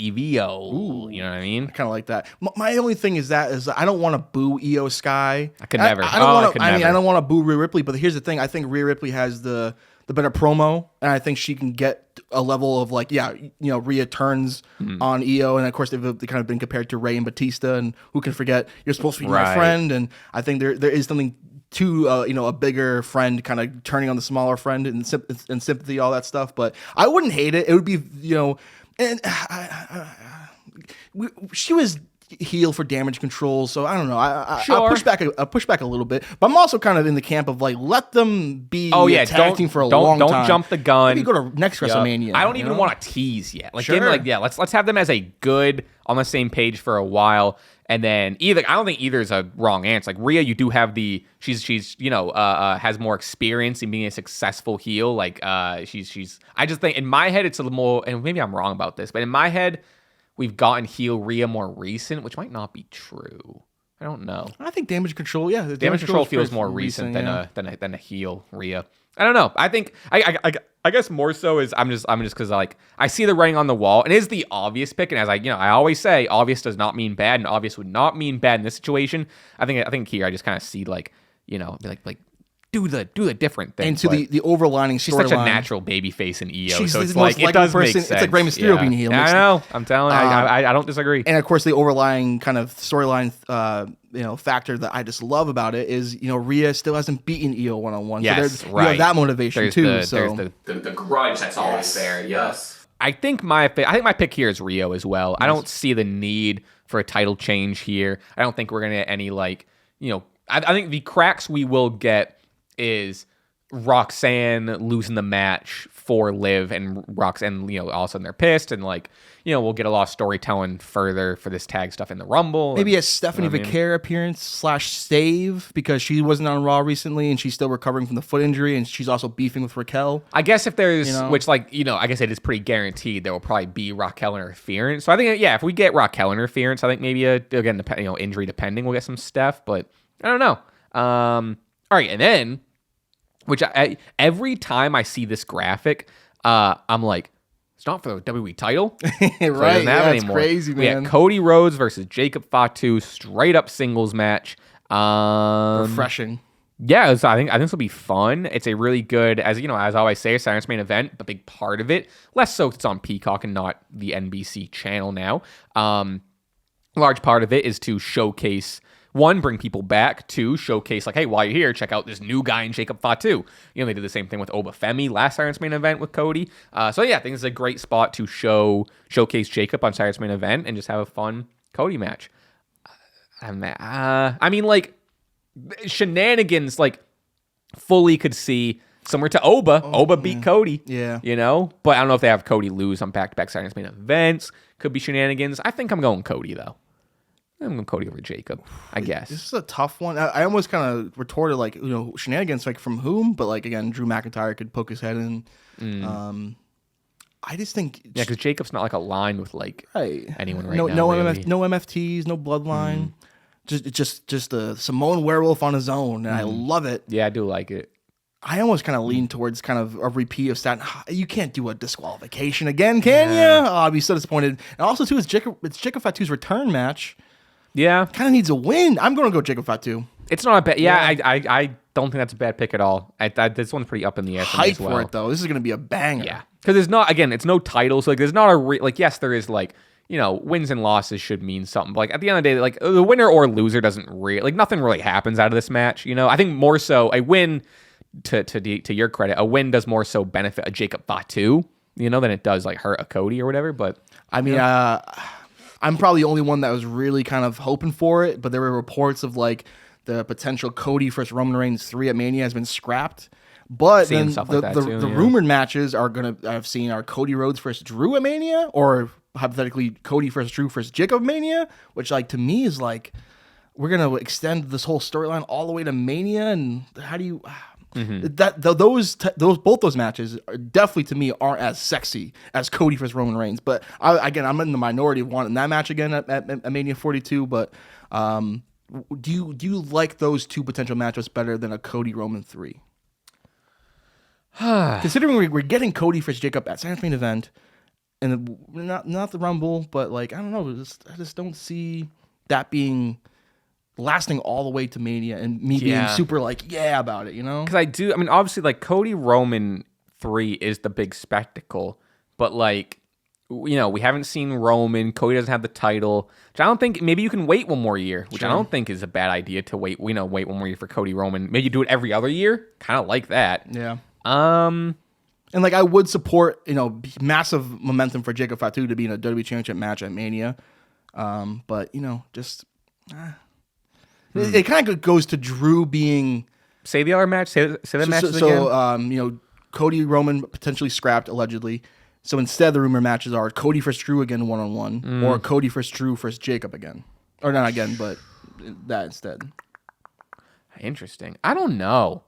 Ooh, you know what I mean? I kind of like that. My only thing is I don't want to boo Io Sky. I could never. I don't want to boo Rhea Ripley, but here's the thing. I think Rhea Ripley has the better promo, and I think she can get a level of like, Rhea turns on Io, and of course they've kind of been compared to Rey and Batista, and who can forget you're supposed to be my friend, and I think there is something to a bigger friend kind of turning on the smaller friend and sympathy, all that stuff. But I wouldn't hate it. It would be and she was heel for Damage Control. So I don't know. I Sure. push back a little bit, but I'm also kind of in the camp of like let them be tag team for a long time. Don't jump the gun. Maybe go to next WrestleMania. I don't even want to tease yet. Like, Sure. let's have them as a good on the same page for a while, and then I don't think either is a wrong answer. Like Rhea, you do have she's has more experience in being a successful heel. Like she's I just think in my head it's a little more, and maybe I'm wrong about this, but in my head we've gotten heel Rhea more recent, which might not be true. I don't know. I think Damage Control, yeah. Damage Control feels more recent than a heel Rhea. I don't know. I think I guess more so is I'm just because like I see the writing on the wall and it is the obvious pick, and as I always say, obvious does not mean bad, and obvious would not mean bad in this situation. I think here I just kind of see like like do the different thing. And to the overlining storyline. She's such a natural baby face in EO, so it's like it does make sense. It's like Rey Mysterio being a heel. I know. I'm telling you, I don't disagree. And of course, the overlying kind of storyline, factor that I just love about it is, Rhea still hasn't beaten EO 1-on-1. Yes, so right. You have that motivation too. There's the grudge that's always there. Yes. I think my pick here is Rio as well. Yes. I don't see the need for a title change here. I don't think we're gonna get any I think the cracks we will get is Roxanne losing the match for Liv, and Roxanne, all of a sudden they're pissed, and we'll get a lot of storytelling further for this tag stuff in the Rumble. Maybe a Stephanie Vaquer appearance / save, because she wasn't on Raw recently and she's still recovering from the foot injury, and she's also beefing with Raquel. I guess if there's, I guess it is pretty guaranteed there will probably be Raquel interference. So I think, if we get Raquel interference, I think maybe again, injury depending, we'll get some Steph, but I don't know. All right, and then, which every time I see this graphic, I'm like, it's not for the WWE title. Right, it's crazy, man. We had Cody Rhodes versus Jacob Fatu, straight up singles match. Refreshing. Yeah, I think this will be fun. It's a really good, as I always say, a Silence main event, but big part of it, less so it's on Peacock and not the NBC channel now. Large part of it is to showcase, one, bring people back. Two, showcase, hey, while you're here, check out this new guy in Jacob Fatu. They did the same thing with Obafemi last Silence main event with Cody. I think this is a great spot to showcase Jacob on Silence main event and just have a fun Cody match. Shenanigans, fully could see similar to Oba. Oba beat Cody. Yeah. But I don't know if they have Cody lose on back-to-back Silence main events. Could be shenanigans. I think I'm going Cody, though. I'm going Cody over Jacob, I guess. This is a tough one. I almost kind of retorted shenanigans, from whom? But again, Drew McIntyre could poke his head in. I just think because Jacob's not aligned with anyone right now. No really. No MFTs, no bloodline. Just a Samoan werewolf on his own, and I love it. Yeah, I do like it. I almost kind of lean towards kind of a repeat of Staten. You can't do a disqualification again, can you? Oh, I'd be so disappointed. And also too, it's Jacob Fatu's return match. Yeah. Kind of needs a win. I'm going to go Jacob Fatu. It's not a bad... Yeah, I don't think that's a bad pick at all. This one's pretty up in the air for me as well. Hype for it, though. This is going to be a banger. Yeah. Because there's not... Again, it's no title. So, there's not a... yes, there is, wins and losses should mean something. But, at the end of the day, the winner or loser doesn't really... nothing really happens out of this match, I think more so a win, to your credit, a win does more so benefit a Jacob Fatu, than it does, hurt a Cody or whatever. But... I mean, I'm probably the only one that was really kind of hoping for it, but there were reports of the potential Cody versus Roman Reigns 3 at Mania has been scrapped. But then the rumored matches I've seen are Cody Rhodes versus Drew at Mania, or hypothetically Cody versus Drew versus Jacob Mania, which to me is we're gonna extend this whole storyline all the way to Mania, and how do you? Both those matches definitely to me aren't as sexy as Cody versus Roman Reigns. But I'm in the minority of wanting that match again at Mania 42. But do you like those two potential matchups better than a Cody Roman 3? Considering we're getting Cody versus Jacob at Silence main event, and not the Rumble, but I don't know, I just don't see that being lasting all the way to Mania and me being super about it, Because I do. I mean, obviously, Cody Roman 3 is the big spectacle, but we haven't seen Roman. Cody doesn't have the title, which I don't think. Maybe you can wait one more year, which I don't think is a bad idea to wait. Wait one more year for Cody Roman. Maybe you do it every other year. Kind of like that. Yeah. And I would support massive momentum for Jacob Fatu to be in a WWE Championship match at Mania. But just it kind of goes to Drew being. Say the other match. Say the matches again. So Cody Roman potentially scrapped allegedly. So instead, the rumor matches are Cody versus Drew again 1-on-1, or Cody versus Drew versus Jacob again, or not again, but that instead. Interesting. I don't know.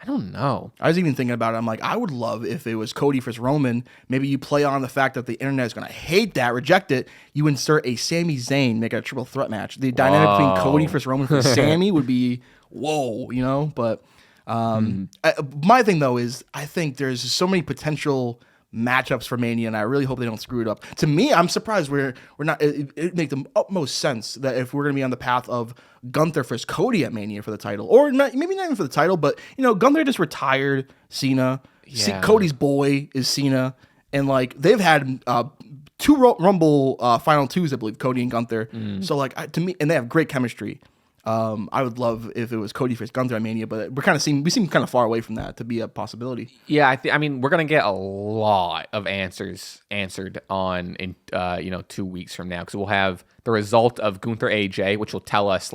I was even thinking about it. I'm like, I would love if it was Cody versus Roman. Maybe you play on the fact that the internet is going to hate that, reject it. You insert a Sami Zayn, make it a triple threat match. The dynamic between Cody versus Roman versus Sami would be whoa, But my thing though is I think there's so many potential matchups for Mania, and I really hope they don't screw it up. To me, I'm surprised we're not. It makes the utmost sense that if we're going to be on the path of Gunther versus Cody at Mania for the title, or maybe not even for the title, but Gunther just retired Cena. Yeah. Cody's boy is Cena, and like they've had 2 Rumble final 2s, I believe, Cody and Gunther. So to me, and they have great chemistry. I would love if it was Cody versus Gunther at Mania, but we seem kind of far away from that to be a possibility. Yeah, I mean, we're gonna get a lot of answers answered on in 2 weeks from now, because we'll have the result of Gunther AJ, which will tell us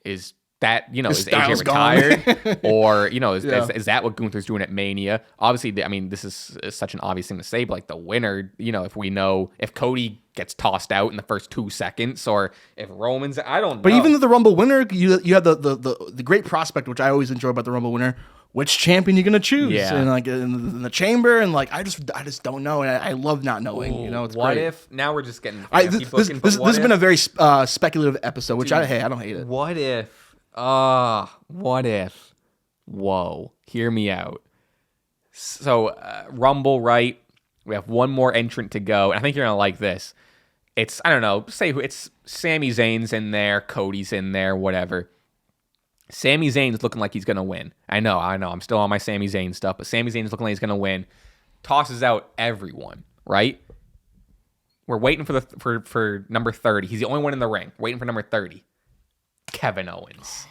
is that is AJ retired or is that what Gunther's doing at Mania? Obviously, I mean, this is such an obvious thing to say, but the winner, if we know if Cody gets tossed out in the first 2 seconds, or if Roman's, I don't know. But even the Rumble winner, you have the great prospect, which I always enjoy about the Rumble winner. Which champion you're gonna choose? Yeah. And in the chamber, and I just don't know, and I love not knowing. It's what great. If now we're just getting this has been a very speculative episode, which I don't hate it. What if? Whoa, hear me out. So Rumble, right? We have one more entrant to go, and I think you're gonna like this. It's, I don't know, say who it's. Sami Zayn's in there, Cody's in there, whatever. Sami Zayn's looking like he's gonna win. I know. I'm still on my Sami Zayn stuff, but Sami Zayn's looking like he's gonna win. Tosses out everyone, right? We're waiting for number 30. He's the only one in the ring. Waiting for number 30. Kevin Owens.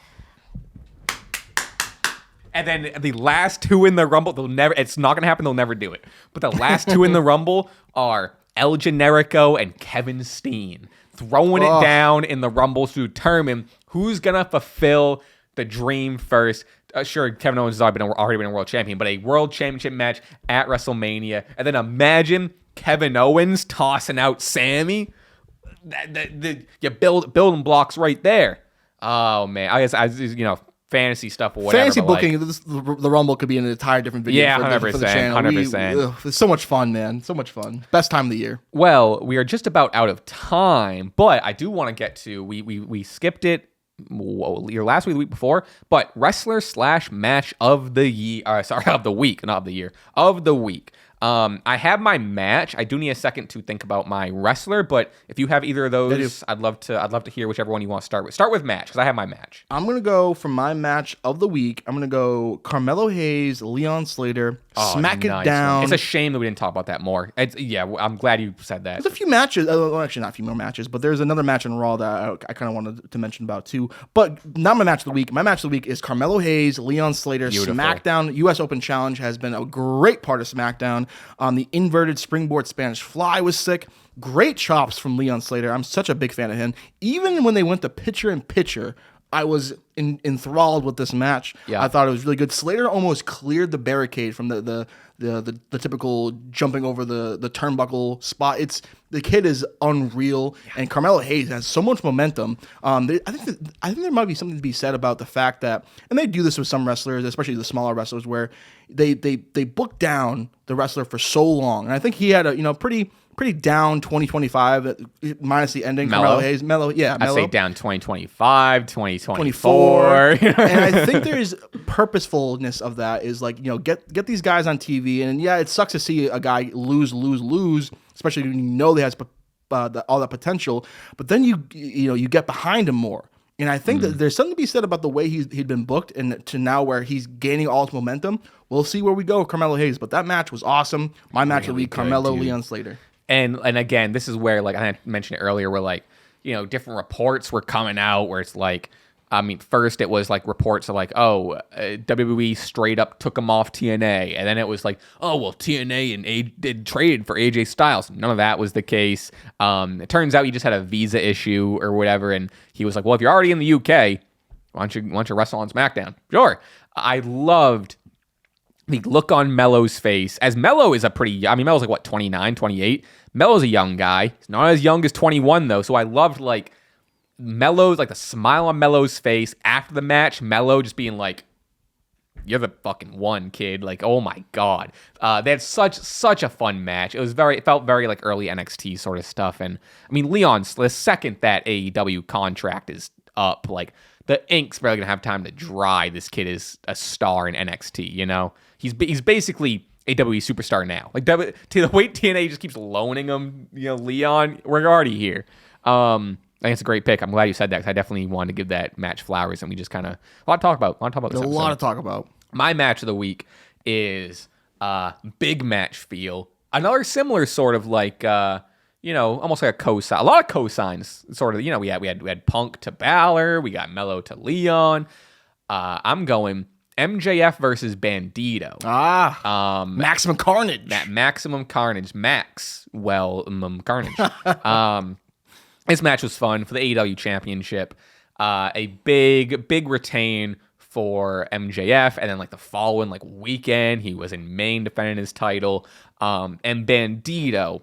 And then the last 2 in the Rumble, it's not going to happen. They'll never do it. But the last 2 in the Rumble are El Generico and Kevin Steen. Throwing it down in the Rumble to determine who's going to fulfill the dream first. Sure, Kevin Owens has already been a world champion, but a world championship match at WrestleMania. And then imagine Kevin Owens tossing out Sami. You building blocks right there. Oh man, I guess fantasy stuff or whatever. Fantasy booking, the Rumble could be an entire different video. Yeah, 100%. For the channel. 100%. It's so much fun, man. So much fun. Best time of the year. Well, we are just about out of time, but I do want to get to we skipped it. Your last week, the week before, but wrestler / match of the year. Of the week, not of the year. Of the week. I have my match. I do need a second to think about my wrestler, but if you have either of those, I'd love to hear whichever one you want to start with. Start with match, because I have my match. I'm gonna go for my match of the week. I'm gonna go Carmelo Hayes, Leon Slater, smack it down. It's a shame that we didn't talk about that more. I'm glad you said that. There's a few matches. Actually, not a few more matches, but there's another match in Raw that I kind of wanted to mention about too. But not my match of the week. My match of the week is Carmelo Hayes, Leon Slater, Beautiful. SmackDown. U.S. Open Challenge has been a great part of SmackDown. The inverted springboard Spanish fly was sick. Great chops from Leon Slater. I'm such a big fan of him. Even when they went to pitcher, I was enthralled with this match. Yeah. I thought it was really good. Slater almost cleared the barricade from the typical jumping over the turnbuckle spot. The kid is unreal, and Carmelo Hayes has so much momentum. I think there might be something to be said about the fact that, and they do this with some wrestlers, especially the smaller wrestlers, where they book down the wrestler for so long. And I think he had a pretty down 2025 minus the ending. Carmelo Hayes, Mello. I'd say down 2025, 2024. And I think there's purposefulness of that is get these guys on TV, and it sucks to see a guy lose, especially when you know they has all that potential. But then you get behind him more. And I think that there's something to be said about the way he'd been booked and to now where he's gaining all his momentum. We'll see where we go with Carmelo Hayes. But that match was awesome. My match will be Carmelo, Leon Slater. And again, this is where I mentioned it earlier, where different reports were coming out where it's I mean, first it was like reports of like, WWE straight up took him off TNA, and then it was like, oh well, TNA and did traded for AJ Styles. None of that was the case. It turns out he just had a visa issue or whatever, and he was like, well, if you're already in the UK, why don't you wrestle on SmackDown? Sure. I loved the look on Melo's face, as Melo is Melo's like what, 29, 28. Melo's a young guy. He's not as young as 21 though, so I loved like Melo's, like the smile on Melo's face after the match. Melo just being like, "You're the fucking one, kid." Like, oh my god, they had such a fun match. It felt very like early NXT sort of stuff. And I mean, Leon's the second that AEW contract is up, like the ink's barely gonna have time to dry. This kid is a star in NXT. You know, he's basically a WWE superstar now. Like to the way TNA just keeps loaning him, you know, Leon, we're already here. I think it's a great pick. I'm glad you said that because I definitely wanted to give that match flowers, and we just kind of a lot to talk about. This a lot to talk about. My match of the week is big match feel. Another similar sort of like almost like a cosign. A lot of cosigns. Sort of, we had Punk to Balor. We got Melo to Leon. I'm going MJF versus Bandito. Maximum Carnage. That Maximum Carnage. Carnage. This match was fun for the AEW Championship. A big retain for MJF, and then like the following like weekend, he was in Maine defending his title. And Bandito,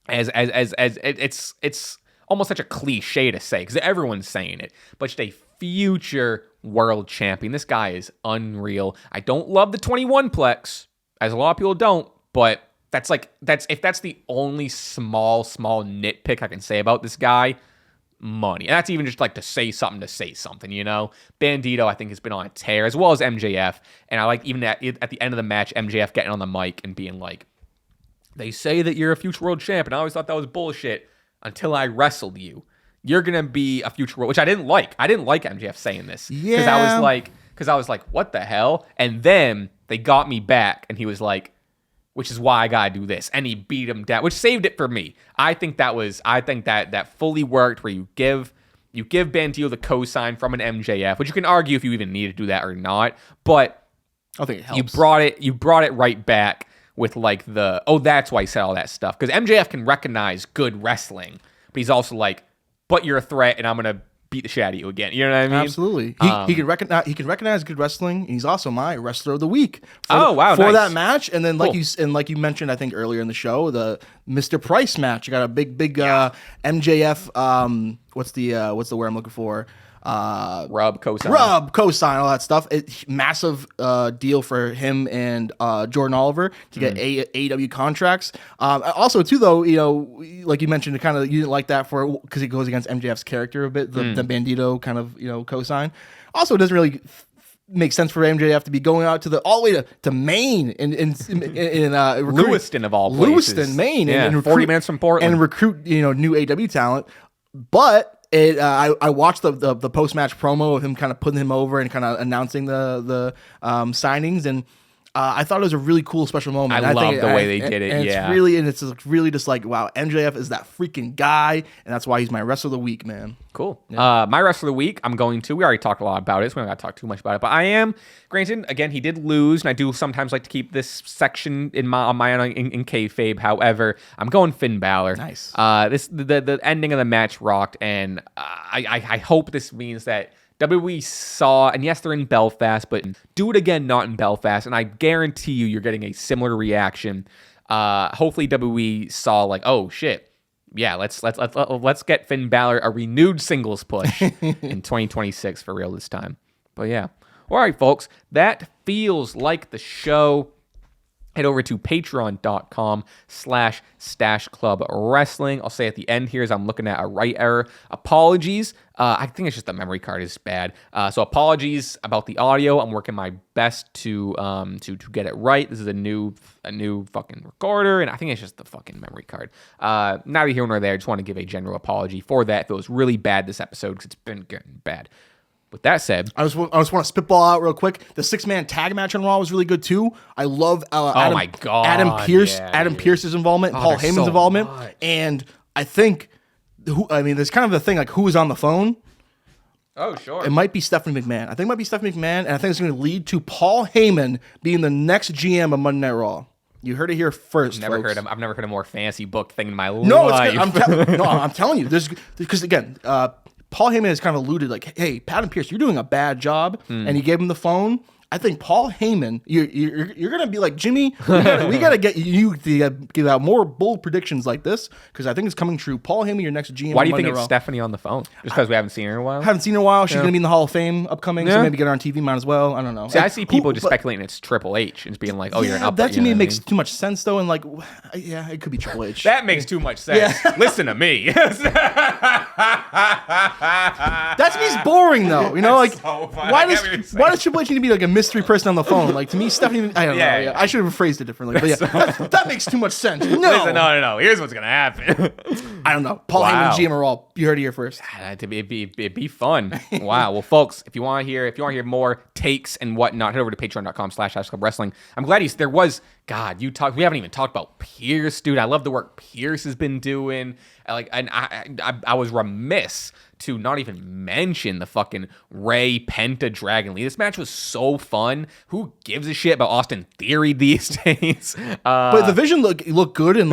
as it's almost such a cliche to say because everyone's saying it, but just a future world champion. This guy is unreal. I don't love the 21 plex, as a lot of people don't, but that's if that's the only small nitpick I can say about this guy, money. And that's even just like to say something, you know? Bandito, I think, has been on a tear, as well as MJF. And I like even at the end of the match, MJF getting on the mic and being like, they say that you're a future world champ, and I always thought that was bullshit until I wrestled you. You're going to be a future world, which I didn't like. I didn't like MJF saying this. Yeah. Because I was like, what the hell? And then they got me back, and he was like, which is why I gotta do this, and he beat him down, which saved it for me. I think that fully worked, where you give Bandito the cosign from an MJF, which you can argue if you even need to do that or not, but I think it helps. You brought it right back with like that's why he said all that stuff, because MJF can recognize good wrestling, but he's also like, but you're a threat, and I'm gonna beat the shit out of you again. You know what I mean? Absolutely. He can recognize good wrestling. And he's also my wrestler of the week. For nice. That match, and then like you mentioned, I think earlier in the show, the Mr. Price match. You got a big MJF. What's the word I'm looking for? Rub cosign, all that stuff. Massive deal for him and Jordan Oliver to get AEW contracts. Also, too, though, like you mentioned, you didn't like that because it goes against MJF's character a bit. The Bandito kind of cosign. Also, it doesn't really make sense for MJF to be going out all the way to Maine in Lewiston of all places. Lewiston, Maine, and 40 minutes from Portland, and recruit new AEW talent, but. I watched the post match promo of him kind of putting him over and kind of announcing the signings, and I thought it was a really cool special moment. I love the way they did it. It's really just like, wow, MJF is that freaking guy, and that's why he's my wrestler of the week, man. Cool. Yeah. My wrestler of the week, we already talked a lot about it, so we don't got to talk too much about it, but I am, granted, again, he did lose, and I do sometimes like to keep this section in kayfabe. However, I'm going Finn Balor. Nice. The ending of the match rocked, and I hope this means that WWE saw, and yes, they're in Belfast, but do it again, not in Belfast, and I guarantee you're getting a similar reaction. Hopefully WWE saw like, oh shit, yeah, let's get Finn Balor a renewed singles push in 2026 for real this time. But yeah, all right, folks, that feels like the show. Head over to patreon.com/Stache Club Wrestling. I'll say at the end here as I'm looking at a right error. Apologies. I think it's just the memory card is bad. So apologies about the audio. I'm working my best to get it right. This is a new fucking recorder, and I think it's just the fucking memory card. Neither here nor there. I just want to give a general apology for that. If it was really bad this episode, because it's been getting bad. With that said, I just want to spitball out real quick. The 6-man tag match on Raw was really good too. I love my God, Adam Pearce's involvement, Paul Heyman's involvement, and I think there's kind of the thing like who was on the phone. Oh, sure. It might be Stephanie McMahon. I think it might be Stephanie McMahon, and I think it's going to lead to Paul Heyman being the next GM of Monday Night Raw. You heard it here first. I've never heard a more fancy book thing in my life. No, I'm telling you. Because again, Paul Heyman has kind of alluded like, "Hey, Adam Pearce, you're doing a bad job," and he gave him the phone. I think Paul Heyman, you're gonna be like, Jimmy, we gotta get you to give out more bold predictions like this, because I think it's coming true. Paul Heyman, your next GM. Why do you think it's Stephanie on the phone? Just because we haven't seen her in a while? Haven't seen her in a while. She's gonna be in the Hall of Fame upcoming, so maybe get her on TV. Might as well. I don't know. See, I see people just speculating it's Triple H and just being like, "Oh, you're an up." That to me makes too much sense, though, and like, yeah, it could be Triple H. That makes too much sense. Yeah. Listen to me. That's me's boring though. You know, like so why does Triple H need to be like a mystery person on the phone? Like to me, Stephanie, I don't know. Yeah. I should have phrased it differently. But yeah, that makes too much sense. No, listen, no. Here's what's gonna happen. I don't know. Paul Heyman, GM are all. You heard it here first. It'd be fun. Wow. Well, folks, if you want to hear more takes and whatnot, head over to patreon.com/Wrestling. I'm glad there was. God, we haven't even talked about Pierce, dude. I love the work Pierce has been doing. I was remiss to not even mention the fucking Ray Penta Dragon Lee. This match was so fun. Who gives a shit about Austin Theory these days? But the Vision look good, and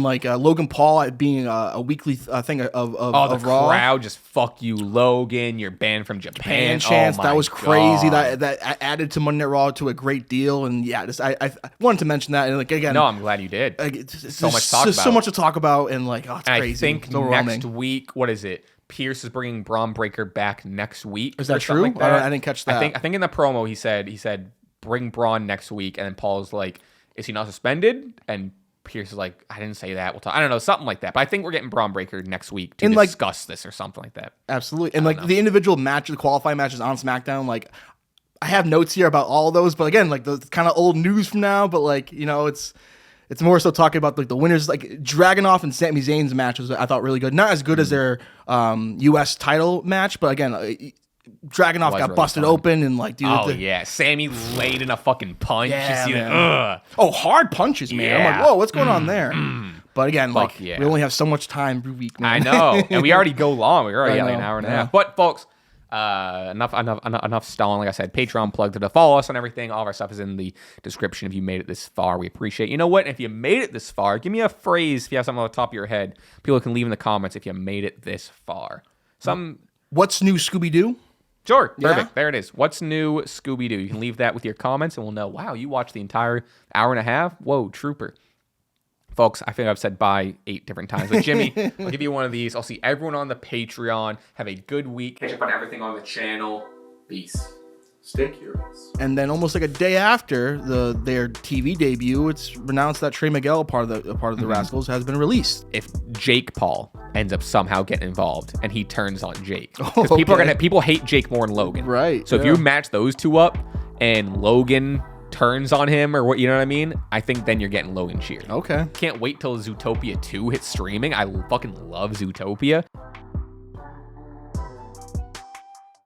like Logan Paul being a weekly thing of the Raw. Crowd just fuck you, Logan. You're banned from Japan. Chance, that was crazy. That added to Monday Night Raw to a great deal. And yeah, I wanted to mention that. And like again, no, I'm glad you did. So much to talk about, and like, oh, it's and crazy. I think next week, what is it? Pierce is bringing Braun Breaker back next week. Is that true? Like that. I didn't catch that. I think in the promo he said bring Braun next week, and then Paul's like, is he not suspended? And Pierce is like, I didn't say that. We'll talk. I don't know, something like that. But I think we're getting Braun Breaker next week to discuss this or something like that. Absolutely. And like the individual matches, the qualifying matches on SmackDown, like I have notes here about all those, but again, like those kind of old news from now. But like, you know, it's more so talking about like the winners, like Dragunov and Sami Zayn's match was, I thought, really good. Not as good as their U.S. title match, but again, Dragunov got really busted open and like, dude. Yeah, Sammy laid in a fucking punch. Yeah, hard punches, man. Yeah. I'm like, whoa, what's going on there? But again, we only have so much time every week, man. I know, and we already go long. We're already an hour and a half. But folks. Enough stalling. Like I said, Patreon plug to follow us on everything. All of our stuff is in the description. If you made it this far, we appreciate. You know what? If you made it this far, give me a phrase if you have something on the top of your head. People can leave in the comments if you made it this far. What's new, Scooby-Doo? Sure, perfect. Yeah. There it is. What's new, Scooby-Doo? You can leave that with your comments, and we'll know. Wow, you watched the entire hour and a half. Whoa, trooper. Folks, I think I've said bye 8 different times. But Jimmy, I'll give you one of these. I'll see everyone on the Patreon. Have a good week. Catch up on everything on the channel. Peace. Stay curious. And then almost like a day after their TV debut, it's announced that Trey Miguel, part of the Rascals, has been released. If Jake Paul ends up somehow getting involved and he turns on Jake, because people hate Jake more than Logan, right? So if you match those two up and Logan turns on him, or what, you know what I mean? I think then you're getting Logan cheered. Okay. Can't wait till Zootopia 2 hits streaming. I fucking love Zootopia.